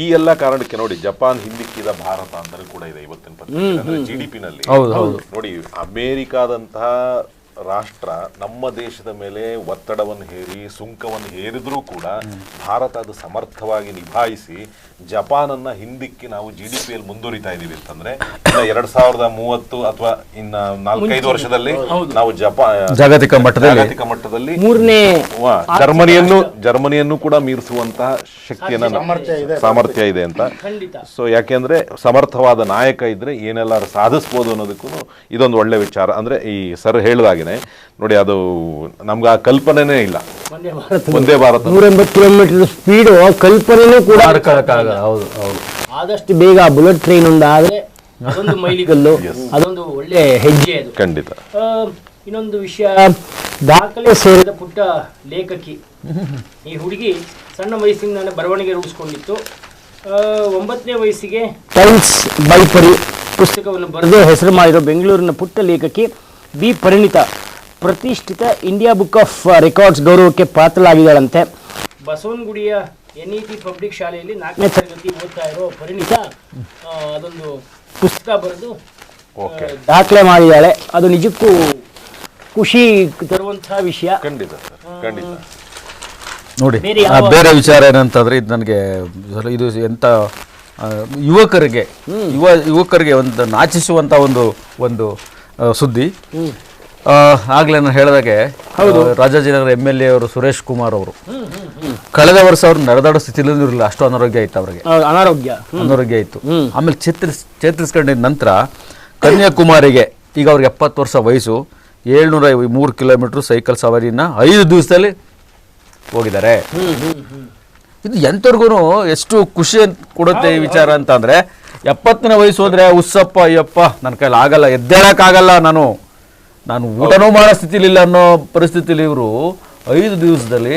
ಈ ಎಲ್ಲ ಕಾರಣಕ್ಕೆ ನೋಡಿ, ಜಪಾನ್ ಹಿಂದಿಕ್ಕಿದ ಭಾರತ ಅಂತ ಕೂಡ ಇದೆ ಇವತ್ತಿನ GDP ನಲ್ಲಿ. ನೋಡಿ, ಅಮೇರಿಕಾದಂತಹ ರಾಷ್ಟ್ರ ನಮ್ಮ ದೇಶದ ಮೇಲೆ ಒತ್ತಡವನ್ನು ಹೇರಿ ಸುಂಕವನ್ನು ಹೇರಿದ್ರೂ ಕೂಡ ಭಾರತ ಅದು ಸಮರ್ಥವಾಗಿ ನಿಭಾಯಿಸಿ ಜಪಾನನ್ನ ಹಿಂದಿಕ್ಕಿ ನಾವು GDP ಯಲ್ಲಿ ಮುಂದುವರಿತಾ ಇದೀವಿ ಅಂತಂದ್ರೆ ಇನ್ನ 2030 ಅಥವಾ ಇನ್ನ 4-5 ವರ್ಷದಲ್ಲಿ ನಾವು ಜಾಗತಿಕ ಮಟ್ಟದಲ್ಲಿ ಮೂರನೇ ಜರ್ಮನಿಯನ್ನು ಕೂಡ ಮೀರಿಸುವಂತಹ ಶಕ್ತಿಯನ್ನ ಸಾಮರ್ಥ್ಯ ಇದೆ ಅಂತ. ಸೊ ಯಾಕೆಂದ್ರೆ ಸಮರ್ಥವಾದ ನಾಯಕ ಇದ್ರೆ ಏನೆಲ್ಲ ಸಾಧಿಸ್ಬೋದು ಅನ್ನೋದಕ್ಕೂ ಇದೊಂದು ಒಳ್ಳೆ ವಿಚಾರ. ಅಂದ್ರೆ ಈ ಸರ್ ಹೇಳಿದಾಗೇನೆ ನೋಡಿ, ಅದು ನಮ್ಗೆ ಆ ಕಲ್ಪನೆನೇ ಇಲ್ಲ. ಒಂದೇ ಭಾರತ 180 ಕಿಲೋಮೀಟರ್ ಸ್ಪೀಡ್ ಕಲ್ಪನೆನೂ ಕೂಡ ಹೌದು ಹೌದು. ಆದಷ್ಟು ಬೇಗ ಬುಲೆಟ್ ಟ್ರೈನ್ ಒಂದಾದ್ರೆ ಅದೊಂದು ಮೈಲಿಗಲ್ಲು, ಅದೊಂದು ಒಳ್ಳೆ ಹೆಜ್ಜೆ ಅದು ಖಂಡಿತ. ಇನ್ನೊಂದು ವಿಷಯ, ದಾಖಲೆ ಸೇರಿದ ಪುಟ್ಟ ಲೇಖಕಿ ಈ ಹುಡುಗಿ ಸಣ್ಣ ವಯಸ್ಸಿನ ಬರವಣಿಗೆ ರೂಢಿಸ್ಕೊಂಡಿತ್ತು. 9ನೇ ವಯಸ್ಸಿಗೆ ಟೈಮ್ಸ್ ಬೈ ಪರಿ ಪುಸ್ತಕವನ್ನು ಬರೆದು ಹೆಸರು ಮಾಡಿರೋ ಬೆಂಗಳೂರಿನ ಪುಟ್ಟ ಲೇಖಕಿ ಬಿ ಪರಿಣಿತಾ ಪ್ರತಿಷ್ಠಿತ ಇಂಡಿಯಾ ಬುಕ್ ಆಫ್ ರೆಕಾರ್ಡ್ಸ್ ಗೌರವಕ್ಕೆ ಪಾತ್ರರಾಗಿದ್ದಾಳಂತೆ. ಬಸವನಗುಡಿಯ NEP ಪಬ್ಲಿಕ್ ಶಾಲೆಯಲ್ಲಿ 4ನೇ ತರಗತಿ ಓದ್ತಾ ಇರೋ ಪರಿಣಿತಾ ಅದೊಂದು ಪುಸ್ತಕ ಬರೆದು ದಾಖಲೆ ಮಾಡಿದ್ದಾಳೆ. ಅದು ನಿಜಕ್ಕೂ ಖುಷಿ ತರುವಂತಹ ವಿಷಯ. ಖಂಡಿತ ಖಂಡಿತ. ನೋಡಿ, ಬೇರೆ ವಿಚಾರ ಏನಂತಂದ್ರೆ ಇದು ನನಗೆ ಇದು ಎಂತ ಯುವಕರಿಗೆ ಒಂದು ನಾಚಿಸುವಂತ ಒಂದು ಸುದ್ದಿ. ಆಗ್ಲೇ ನಾನು ಹೇಳಿದಾಗೆ ರಾಜಾಜಿನಗರ MLA ಅವರು ಸುರೇಶ್ ಕುಮಾರ್ ಅವರು ಕಳೆದ ವರ್ಷ ಅವ್ರು ನಡೆದಾಡೋ ಸ್ಥಿತಿಲೂ ಇರಲಿಲ್ಲ, ಅಷ್ಟು ಅನಾರೋಗ್ಯ ಇತ್ತು ಅವರಿಗೆ. ಅನಾರೋಗ್ಯ ಇತ್ತು. ಆಮೇಲೆ ಚೇತರಿಸ್ಕೊಂಡಿದ ನಂತರ ಕನ್ಯಾಕುಮಾರಿಗೆ, ಈಗ ಅವ್ರಿಗೆ 70 ವರ್ಷ ವಯಸ್ಸು, 703 ಕಿಲೋಮೀಟರ್ ಸೈಕಲ್ ಸವಾರಿನ 5 ದಿವಸದಲ್ಲಿ ಹೋಗಿದ್ದಾರೆ. ಇದು ಎಂತವ್ರಿಗೂ ಎಷ್ಟು ಖುಷಿ ಕೊಡುತ್ತೆ ಈ ವಿಚಾರ ಅಂತ ಅಂದ್ರೆ, 70ನೇ ವಯಸ್ಸು ಹೋದ್ರೆ ಉಸ್ಸಪ್ಪ ಅಯ್ಯಪ್ಪ ನನ್ನ ಕೈಲಿ ಆಗಲ್ಲ, ಎದ್ದೇಳಕ್ಕಾಗಲ್ಲ, ನಾನು ಊಟನೂ ಮಾಡೋ ಸ್ಥಿತಿಲಿಲ್ಲ ಅನ್ನೋ ಪರಿಸ್ಥಿತಿಲಿ ಇವರು 5 ದಿವಸದಲ್ಲಿ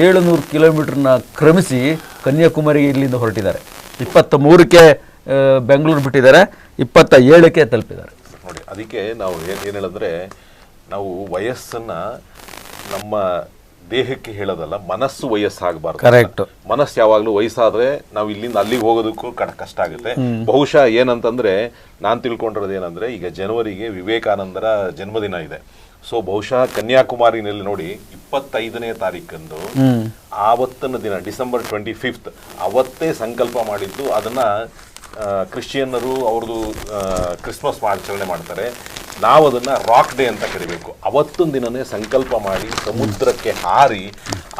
700 ಕಿಲೋಮೀಟರ್ನ ಕ್ರಮಿಸಿ ಕನ್ಯಾಕುಮಾರಿಗೆ ಇಲ್ಲಿಂದ ಹೊರಟಿದ್ದಾರೆ. 23ಕ್ಕೆ ಬೆಂಗಳೂರು ಬಿಟ್ಟಿದ್ದಾರೆ, 27ಕ್ಕೆ ತಲುಪಿದ್ದಾರೆ. ನೋಡಿ, ಅದಕ್ಕೆ ನಾವು ಏನು ಹೇಳಿದ್ರೆ, ನಾವು ವಯಸ್ಸನ್ನ ನಮ್ಮ ದೇಹಕ್ಕೆ ಹೇಳೋದಲ್ಲ, ಮನಸ್ಸು ವಯಸ್ಸಾಗಬಾರ್ದು. ಕರೆಕ್ಟ್. ಮನಸ್ಸು ಯಾವಾಗಲೂ ವಯಸ್ಸಾದ್ರೆ ನಾವು ಇಲ್ಲಿಂದ ಅಲ್ಲಿಗೆ ಹೋಗೋದಕ್ಕೂ ಕಷ್ಟ ಆಗುತ್ತೆ. ಬಹುಶಃ ಏನಂತಂದ್ರೆ, ನಾನು ತಿಳ್ಕೊಂಡಿರೋದು ಏನಂದ್ರೆ, ಈಗ ಜನವರಿಗೆ ವಿವೇಕಾನಂದರ ಜನ್ಮದಿನ ಇದೆ. ಸೊ ಬಹುಶಃ ಕನ್ಯಾಕುಮಾರಿನಲ್ಲಿ ನೋಡಿ 25ನೇ ತಾರೀಕಂದು ಆವತ್ತಿನ ದಿನ ಡಿಸೆಂಬರ್ 25 ಅವತ್ತೇ ಸಂಕಲ್ಪ ಮಾಡಿದ್ದು. ಅದನ್ನ ಕ್ರಿಶ್ಚಿಯನ್ನರು ಅವ್ರದ್ದು ಕ್ರಿಸ್ಮಸ್ ಆಚರಣೆ ಮಾಡ್ತಾರೆ, ನಾವು ಅದನ್ನ ರಾಕ್ ಡೇ ಅಂತ ಕರಿಬೇಕು. ಅವತ್ತೊಂದು ದಿನನೇ ಸಂಕಲ್ಪ ಮಾಡಿ ಸಮುದ್ರಕ್ಕೆ ಹಾರಿ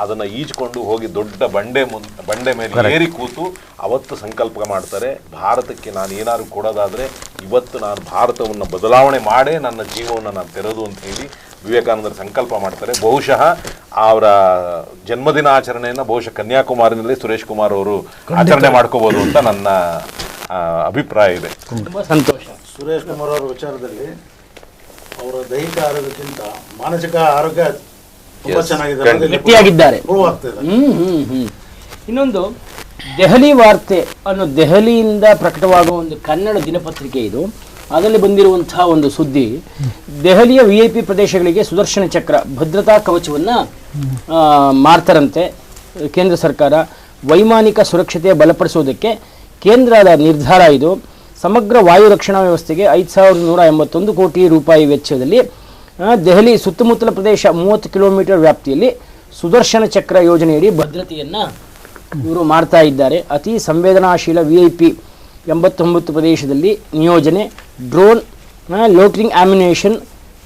ಅದನ್ನ ಈಜ್ಕೊಂಡು ಹೋಗಿ ದೊಡ್ಡ ಬಂಡೆ ಮೇಲೆ ಏರಿ ಕೂತು ಅವತ್ತು ಸಂಕಲ್ಪ ಮಾಡ್ತಾರೆ, ಭಾರತಕ್ಕೆ ನಾನು ಏನಾದ್ರು ಕೊಡೋದಾದ್ರೆ ಇವತ್ತು ನಾನು ಭಾರತವನ್ನು ಬದಲಾವಣೆ ಮಾಡೇ ನನ್ನ ಜೀವವನ್ನು ನಾನು ತೆರೆದು ಅಂತ ಹೇಳಿ ವಿವೇಕಾನಂದರು ಸಂಕಲ್ಪ ಮಾಡ್ತಾರೆ. ಬಹುಶಃ ಅವರ ಜನ್ಮದಿನ ಆಚರಣೆಯನ್ನ ಬಹುಶಃ ಕನ್ಯಾಕುಮಾರಿನಲ್ಲಿ ಸುರೇಶ್ ಕುಮಾರ್ ಅವರು ಆಚರಣೆ ಮಾಡ್ಕೋಬಹುದು ಅಂತ ನನ್ನ ಅಭಿಪ್ರಾಯ ಇದೆ. ತುಂಬಾ ಸಂತೋಷ. ಸುರೇಶ್ ಕುಮಾರ್ ಅವರ ವಿಚಾರದಲ್ಲಿ ಅವರ ದೈಹಿಕ ಆರೋಗ್ಯಕ್ಕಿಂತ ಮಾನಸಿಕ ಆರೋಗ್ಯ ತುಂಬಾ ಗಟ್ಟಿಯಾಗಿದ್ದಾರೆ. ಚೆನ್ನಾಗಿದೆ. ಇನ್ನೊಂದು ದೆಹಲಿ ವಾರ್ತೆ ಅನ್ನೋ ದೆಹಲಿಯಿಂದ ಪ್ರಕಟವಾಗುವ ಒಂದು ಕನ್ನಡ ದಿನಪತ್ರಿಕೆ ಇದು. ಅದರಲ್ಲಿ ಬಂದಿರುವಂತಹ ಒಂದು ಸುದ್ದಿ, ದೆಹಲಿಯ VIP ಪ್ರದೇಶಗಳಿಗೆ ಸುದರ್ಶನ ಚಕ್ರ ಭದ್ರತಾ ಕವಚವನ್ನು ಮಾರ್ತಾರಂತೆ ಕೇಂದ್ರ ಸರ್ಕಾರ. ವೈಮಾನಿಕ ಸುರಕ್ಷತೆ ಬಲಪಡಿಸುವುದಕ್ಕೆ ಕೇಂದ್ರದ ನಿರ್ಧಾರ ಇದು. ಸಮಗ್ರ ವಾಯು ರಕ್ಷಣಾ ವ್ಯವಸ್ಥೆಗೆ 5181 ಕೋಟಿ ರೂಪಾಯಿ ವೆಚ್ಚದಲ್ಲಿ ದೆಹಲಿ ಸುತ್ತಮುತ್ತಲ ಪ್ರದೇಶ 30 ಕಿಲೋಮೀಟರ್ ವ್ಯಾಪ್ತಿಯಲ್ಲಿ ಸುದರ್ಶನ ಚಕ್ರ ಯೋಜನೆಯಡಿ ಭದ್ರತೆಯನ್ನು ಇವರು ಮಾಡ್ತಾ ಇದ್ದಾರೆ. ಅತಿ ಸಂವೇದನಾಶೀಲ VIP 89 ಪ್ರದೇಶದಲ್ಲಿ ನಿಯೋಜನೆ, ಡ್ರೋನ್, ಲೋಟರಿಂಗ್ ಆಮ್ಯುನೇಷನ್,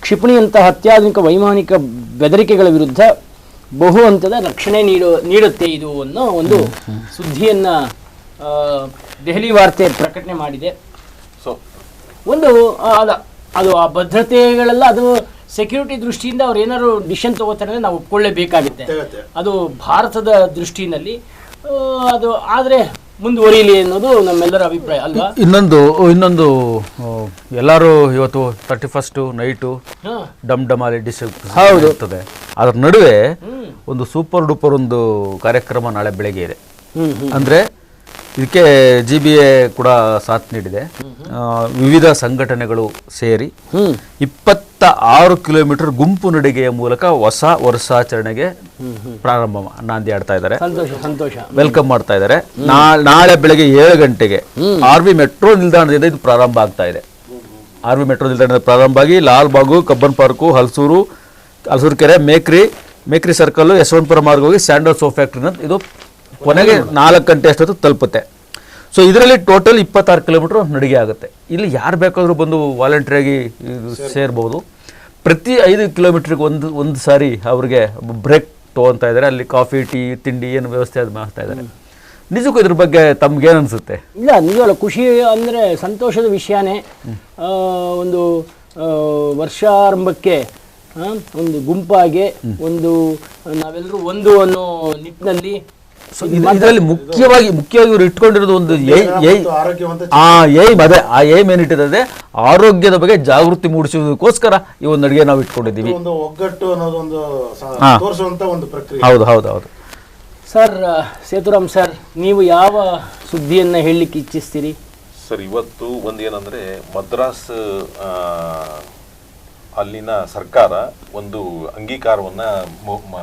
ಕ್ಷಿಪಣಿಯಂತಹ ಅತ್ಯಾಧುನಿಕ ವೈಮಾನಿಕ ಬೆದರಿಕೆಗಳ ವಿರುದ್ಧ ಬಹು ಹಂತದ ರಕ್ಷಣೆ ನೀಡುತ್ತೆ ಇದು ಅನ್ನೋ ಒಂದು ಸುದ್ದಿಯನ್ನು ದೆಹಲಿ ವಾರ್ತೆ ಪ್ರಕಟಣೆ ಮಾಡಿದೆ. ಒಂದು ಅದು ಆ ಭದ್ರತೆಗಳೆಲ್ಲ ಅದು ಸೆಕ್ಯೂರಿಟಿ ದೃಷ್ಟಿಯಿಂದ ಅವ್ರು ಏನಾದ್ರು ಡಿಸಿಷನ್ ತಗೋತಾರೆ ನಾವು ಒಪ್ಕೊಳ್ಳೇಬೇಕಾಗುತ್ತೆ. ಅದು ಭಾರತದ ದೃಷ್ಟಿನಲ್ಲಿ ಅದು ಆದರೆ ಮುಂದುವರಿಯಲಿ ಅನ್ನೋದು ನಮ್ಮೆಲ್ಲರ ಅಭಿಪ್ರಾಯ ಅಲ್ವಾ. ಇನ್ನೊಂದು ಎಲ್ಲರೂ ಇವತ್ತು 31 ನೈಟು ಡಮಾಲಿ ಡಿಶ್ ಇರ್ತದೆ. ಅದ್ರ ನಡುವೆ ಒಂದು ಸೂಪರ್ ಡೂಪರ್ ಒಂದು ಕಾರ್ಯಕ್ರಮ ನಾಳೆ ಬೆಳಗ್ಗೆ ಇದೆ. ಅಂದ್ರೆ ಇದಕ್ಕೆ GBA ಕೂಡ ಸಾಥ್ ನೀಡಿದೆ. ವಿವಿಧ ಸಂಘಟನೆಗಳು ಸೇರಿ 26 ಕಿಲೋಮೀಟರ್ ಗುಂಪು ನಡಿಗೆಯ ಮೂಲಕ ಹೊಸ ವರ್ಷಾಚರಣೆಗೆ ಪ್ರಾರಂಭ ನಾಂದಿ ಆಡ್ತಾ ಇದ್ದಾರೆ. ವೆಲ್ಕಮ್ ಮಾಡ್ತಾ ಇದ್ದಾರೆ. ನಾಳೆ ಬೆಳಗ್ಗೆ 7 ಗಂಟೆಗೆ RV ಮೆಟ್ರೋ ನಿಲ್ದಾಣದಿಂದ ಇದು ಪ್ರಾರಂಭ ಆಗ್ತಾ ಇದೆ. RV ಮೆಟ್ರೋ ನಿಲ್ದಾಣದಿಂದ ಪ್ರಾರಂಭ ಆಗಿ ಲಾಲ್ಬಾಗು, ಕಬ್ಬನ್ ಪಾರ್ಕು, ಹಲಸೂರು ಕೆರೆ, ಮೇಕ್ರಿ ಸರ್ಕಲ್ಲು, ಯಶವಂತಪುರ ಮಾರ್ಗ ಹೋಗಿ ಸ್ಯಾಂಡಲ್ ಸೋಪ್ ಫ್ಯಾಕ್ಟ್ರಿನ ಇದು ಕೊನೆಗೆ 4 ಗಂಟೆ ಅಷ್ಟೊತ್ತು ತಲುಪುತ್ತೆ. ಸೊ ಇದರಲ್ಲಿ ಟೋಟಲ್ 26 ಕಿಲೋಮೀಟ್ರ್ ನಡಿಗೆ ಆಗುತ್ತೆ. ಇಲ್ಲಿ ಯಾರು ಬೇಕಾದರೂ ಬಂದು ವಾಲಂಟ್ರಿಯಾಗಿ ಸೇರ್ಬೋದು. ಪ್ರತಿ 5 ಕಿಲೋಮೀಟ್ರಿಗೆ ಒಂದು ಸಾರಿ ಅವ್ರಿಗೆ ಬ್ರೇಕ್ ತೊಗೊತಾ ಇದ್ದಾರೆ. ಅಲ್ಲಿ ಕಾಫಿ, ಟೀ, ತಿಂಡಿ ಏನು ವ್ಯವಸ್ಥೆ ಅದು ಮಾಡ್ತಾ ಇದ್ದಾರೆ. ನಿಜಕ್ಕೂ ಇದ್ರ ಬಗ್ಗೆ ತಮ್ಗೇನು ಅನಿಸುತ್ತೆ? ಇಲ್ಲ, ನಿಜವಲ್ಲ, ಖುಷಿ ಅಂದರೆ ಸಂತೋಷದ ವಿಷಯನೇ. ಒಂದು ವರ್ಷಾರಂಭಕ್ಕೆ ಒಂದು ಗುಂಪಾಗಿ ಒಂದು ನಾವೆಲ್ಲರೂ ಒಂದು ಅನ್ನೋ ನಿಟ್ಟಿನಲ್ಲಿ ಇದರಲ್ಲಿ ಮುಖ್ಯವಾಗಿ ಇವರು ಇಟ್ಕೊಂಡಿರೋದು ಒಂದು ಏಮ್ ಅದೇ. ಆ ಏಮ್ ಏನಿಟ್ಟಿದೆ ಆರೋಗ್ಯದ ಬಗ್ಗೆ ಜಾಗೃತಿ ಮೂಡಿಸುವುದಕ್ಕೋಸ್ಕರ ಈ ಒಂದು ಅಡುಗೆ ನಾವು ಇಟ್ಕೊಂಡಿದ್ದೀವಿ. ಒಗ್ಗಟ್ಟು ಅನ್ನೋದೊಂದು ತೋರಿಸುವಂತ ಒಂದು ಪ್ರಕ್ರಿಯೆ. ಹೌದು ಸರ್. ಸೇತುರಾಮ್ ಸರ್, ನೀವು ಯಾವ ಸುದ್ದಿಯನ್ನು ಹೇಳಲಿಕ್ಕೆ ಇಚ್ಛಿಸ್ತೀರಿ? ಸರ್, ಇವತ್ತು ಒಂದೇನಂದ್ರೆ ಮದ್ರಾಸ್ ಅಲ್ಲಿನ ಸರ್ಕಾರ ಒಂದು ಅಂಗೀಕಾರವನ್ನ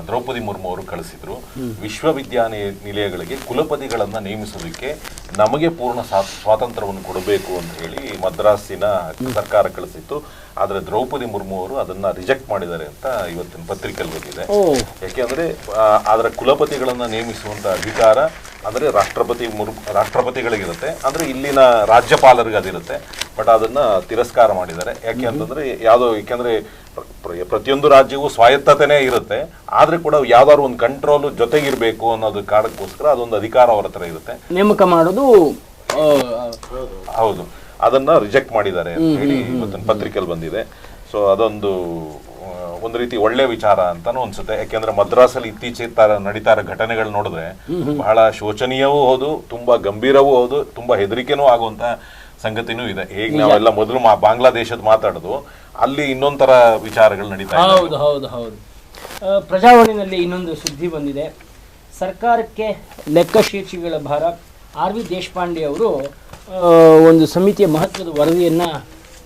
ದ್ರೌಪದಿ ಮುರ್ಮು ಅವರು ಕಳಿಸಿದ್ರು. ವಿಶ್ವವಿದ್ಯಾನಿಲಯಗಳಿಗೆ ಕುಲಪತಿಗಳನ್ನ ನೇಮಿಸೋದಕ್ಕೆ ನಮಗೆ ಪೂರ್ಣ ಸ್ವಾತಂತ್ರ್ಯವನ್ನು ಕೊಡಬೇಕು ಅಂತ ಹೇಳಿ ಮದ್ರಾಸಿನ ಸರ್ಕಾರ ಕಳಿಸಿತ್ತು. ಆದರೆ ದ್ರೌಪದಿ ಮುರ್ಮು ಅವರು ಅದನ್ನ ರಿಜೆಕ್ಟ್ ಮಾಡಿದ್ದಾರೆ ಅಂತ ಇವತ್ತಿನ ಪತ್ರಿಕೆಯಲ್ಲಿ ಬಂದಿದೆ. ಯಾಕೆಂದ್ರೆ ಅದರ ಕುಲಪತಿಗಳನ್ನ ನೇಮಿಸುವಂತ ಅಧಿಕಾರ ಅಂದ್ರೆ ರಾಷ್ಟ್ರಪತಿಗಳಿಗಿರುತ್ತೆ, ಅಂದ್ರೆ ಇಲ್ಲಿನ ರಾಜ್ಯಪಾಲರಿಗೆ ಅದಿರುತ್ತೆ. ಬಟ್ ಅದನ್ನ ತಿರಸ್ಕಾರ ಮಾಡಿದ್ದಾರೆ. ಯಾಕೆ ಅಂತಂದ್ರೆ ಯಾಕೆಂದ್ರೆ ಪ್ರತಿಯೊಂದು ರಾಜ್ಯವು ಸ್ವಾಯತ್ತತೆನೇ ಇರುತ್ತೆ, ಆದ್ರೆ ಕೂಡ ಯಾವ್ದಾದ್ರು ಒಂದು ಕಂಟ್ರೋಲ್ ಜೊತೆಗಿರ್ಬೇಕು ಅನ್ನೋದು ಕಾರಣಕ್ಕೋಸ್ಕರ ಅದೊಂದು ಅಧಿಕಾರ ಅವರ ಹತ್ರ ಇರುತ್ತೆ, ನೇಮಕ ಮಾಡೋದು. ಹೌದು, ಅದನ್ನ ರಿಜೆಕ್ಟ್ ಮಾಡಿದ್ದಾರೆ ಅಂತ ಹೇಳಿ ಇವತ್ತಿನ ಪತ್ರಿಕೆಯಲ್ಲಿ ಬಂದಿದೆ. ಸೊ ಅದೊಂದು ರೀತಿ ಒಳ್ಳೆ ವಿಚಾರ ಅಂತಾನು ಅನ್ಸುತ್ತೆ. ಯಾಕೆಂದ್ರೆ ಮದ್ರಾಸಲ್ಲಿ ಇತ್ತೀಚೆಗೆ ನಡೀತಾ ಇರೋ ಘಟನೆಗಳು ನೋಡಿದ್ರೆ ಬಹಳ ಶೋಚನೀಯವೂ ಹೌದು, ತುಂಬಾ ಗಂಭೀರವೂ ಹೌದು, ತುಂಬಾ ಹೆದರಿಕೆನೂ ಆಗುವಂತ ಸಂಗತಿನೂ ಇದೆ. ಹೇಗೆ ನಾವೆಲ್ಲ ಮೊದಲು ಬಾಂಗ್ಲಾದೇಶದ ಮಾತಾಡೋದು, ಅಲ್ಲಿ ಇನ್ನೊಂಥರ ವಿಚಾರಗಳು ನಡೀತಾ ಇದೆ. ಹೌದು. ಪ್ರಜಾವಾಣಿನಲ್ಲಿ ಇನ್ನೊಂದು ಸುದ್ದಿ ಬಂದಿದೆ. ಸರ್ಕಾರಕ್ಕೆ ಲೆಕ್ಕಶೀರ್ಷಿಗಳ ಭಾರ. RV ದೇಶಪಾಂಡೆ ಅವರು ಒಂದು ಸಮಿತಿಯ ಮಹತ್ವದ ವರದಿಯನ್ನು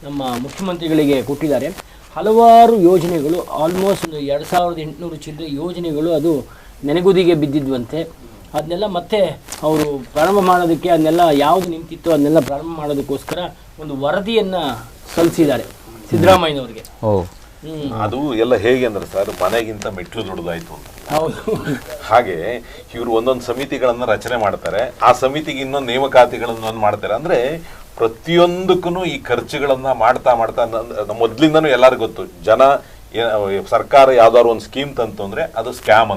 ನಮ್ಮ ಮುಖ್ಯಮಂತ್ರಿಗಳಿಗೆ ಕೊಟ್ಟಿದ್ದಾರೆ. ಹಲವಾರು ಯೋಜನೆಗಳು, ಆಲ್ಮೋಸ್ಟ್ ಒಂದು 2800 ಚಿಲ್ಲರೆ ಯೋಜನೆಗಳು ಅದು ನೆನೆಗುದಿಗೆ ಬಿದ್ದಿದ್ವಂತೆ. ಅದನ್ನೆಲ್ಲ ಮತ್ತೆ ಅವರು ಪ್ರಾರಂಭ ಮಾಡೋದಕ್ಕೆ, ಅದನ್ನೆಲ್ಲ ಯಾವುದು ನಿಂತಿತ್ತು ಅದನ್ನೆಲ್ಲ ಪ್ರಾರಂಭ ಮಾಡೋದಕ್ಕೋಸ್ಕರ ಒಂದು ವರದಿಯನ್ನು ಸಲ್ಲಿಸಿದ್ದಾರೆ ಸಿದ್ದರಾಮಯ್ಯನವರಿಗೆ. ಅದು ಎಲ್ಲ ಹೇಗೆ ಅಂದ್ರೆ ಸರ್, ಮನೆಗಿಂತ ಮೆಟ್ಲು ದೊಡ್ಡದಾಯ್ತು ಅಂತ. ಹೌದು. ಹಾಗೆ ಇವರು ಒಂದೊಂದು ಸಮಿತಿಗಳನ್ನ ರಚನೆ ಮಾಡ್ತಾರೆ, ಆ ಸಮಿತಿಗೆ ಇನ್ನೊಂದು ನೇಮಕಾತಿಗಳನ್ನ ಮಾಡ್ತಾರೆ. ಅಂದ್ರೆ ಪ್ರತಿಯೊಂದಕ್ಕೂ ಈ ಖರ್ಚುಗಳನ್ನ ಮಾಡ್ತಾ ಮೊದ್ಲಿಂದನೂ ಎಲ್ಲರಿಗೂ ಗೊತ್ತು, ಸರ್ಕಾರ ಯಾವ್ದಾದ್ರು ಒಂದು ಸ್ಕೀಮ್ ತಂತು ಅಂದ್ರೆ ಅದು ಸ್ಕ್ಯಾಮ್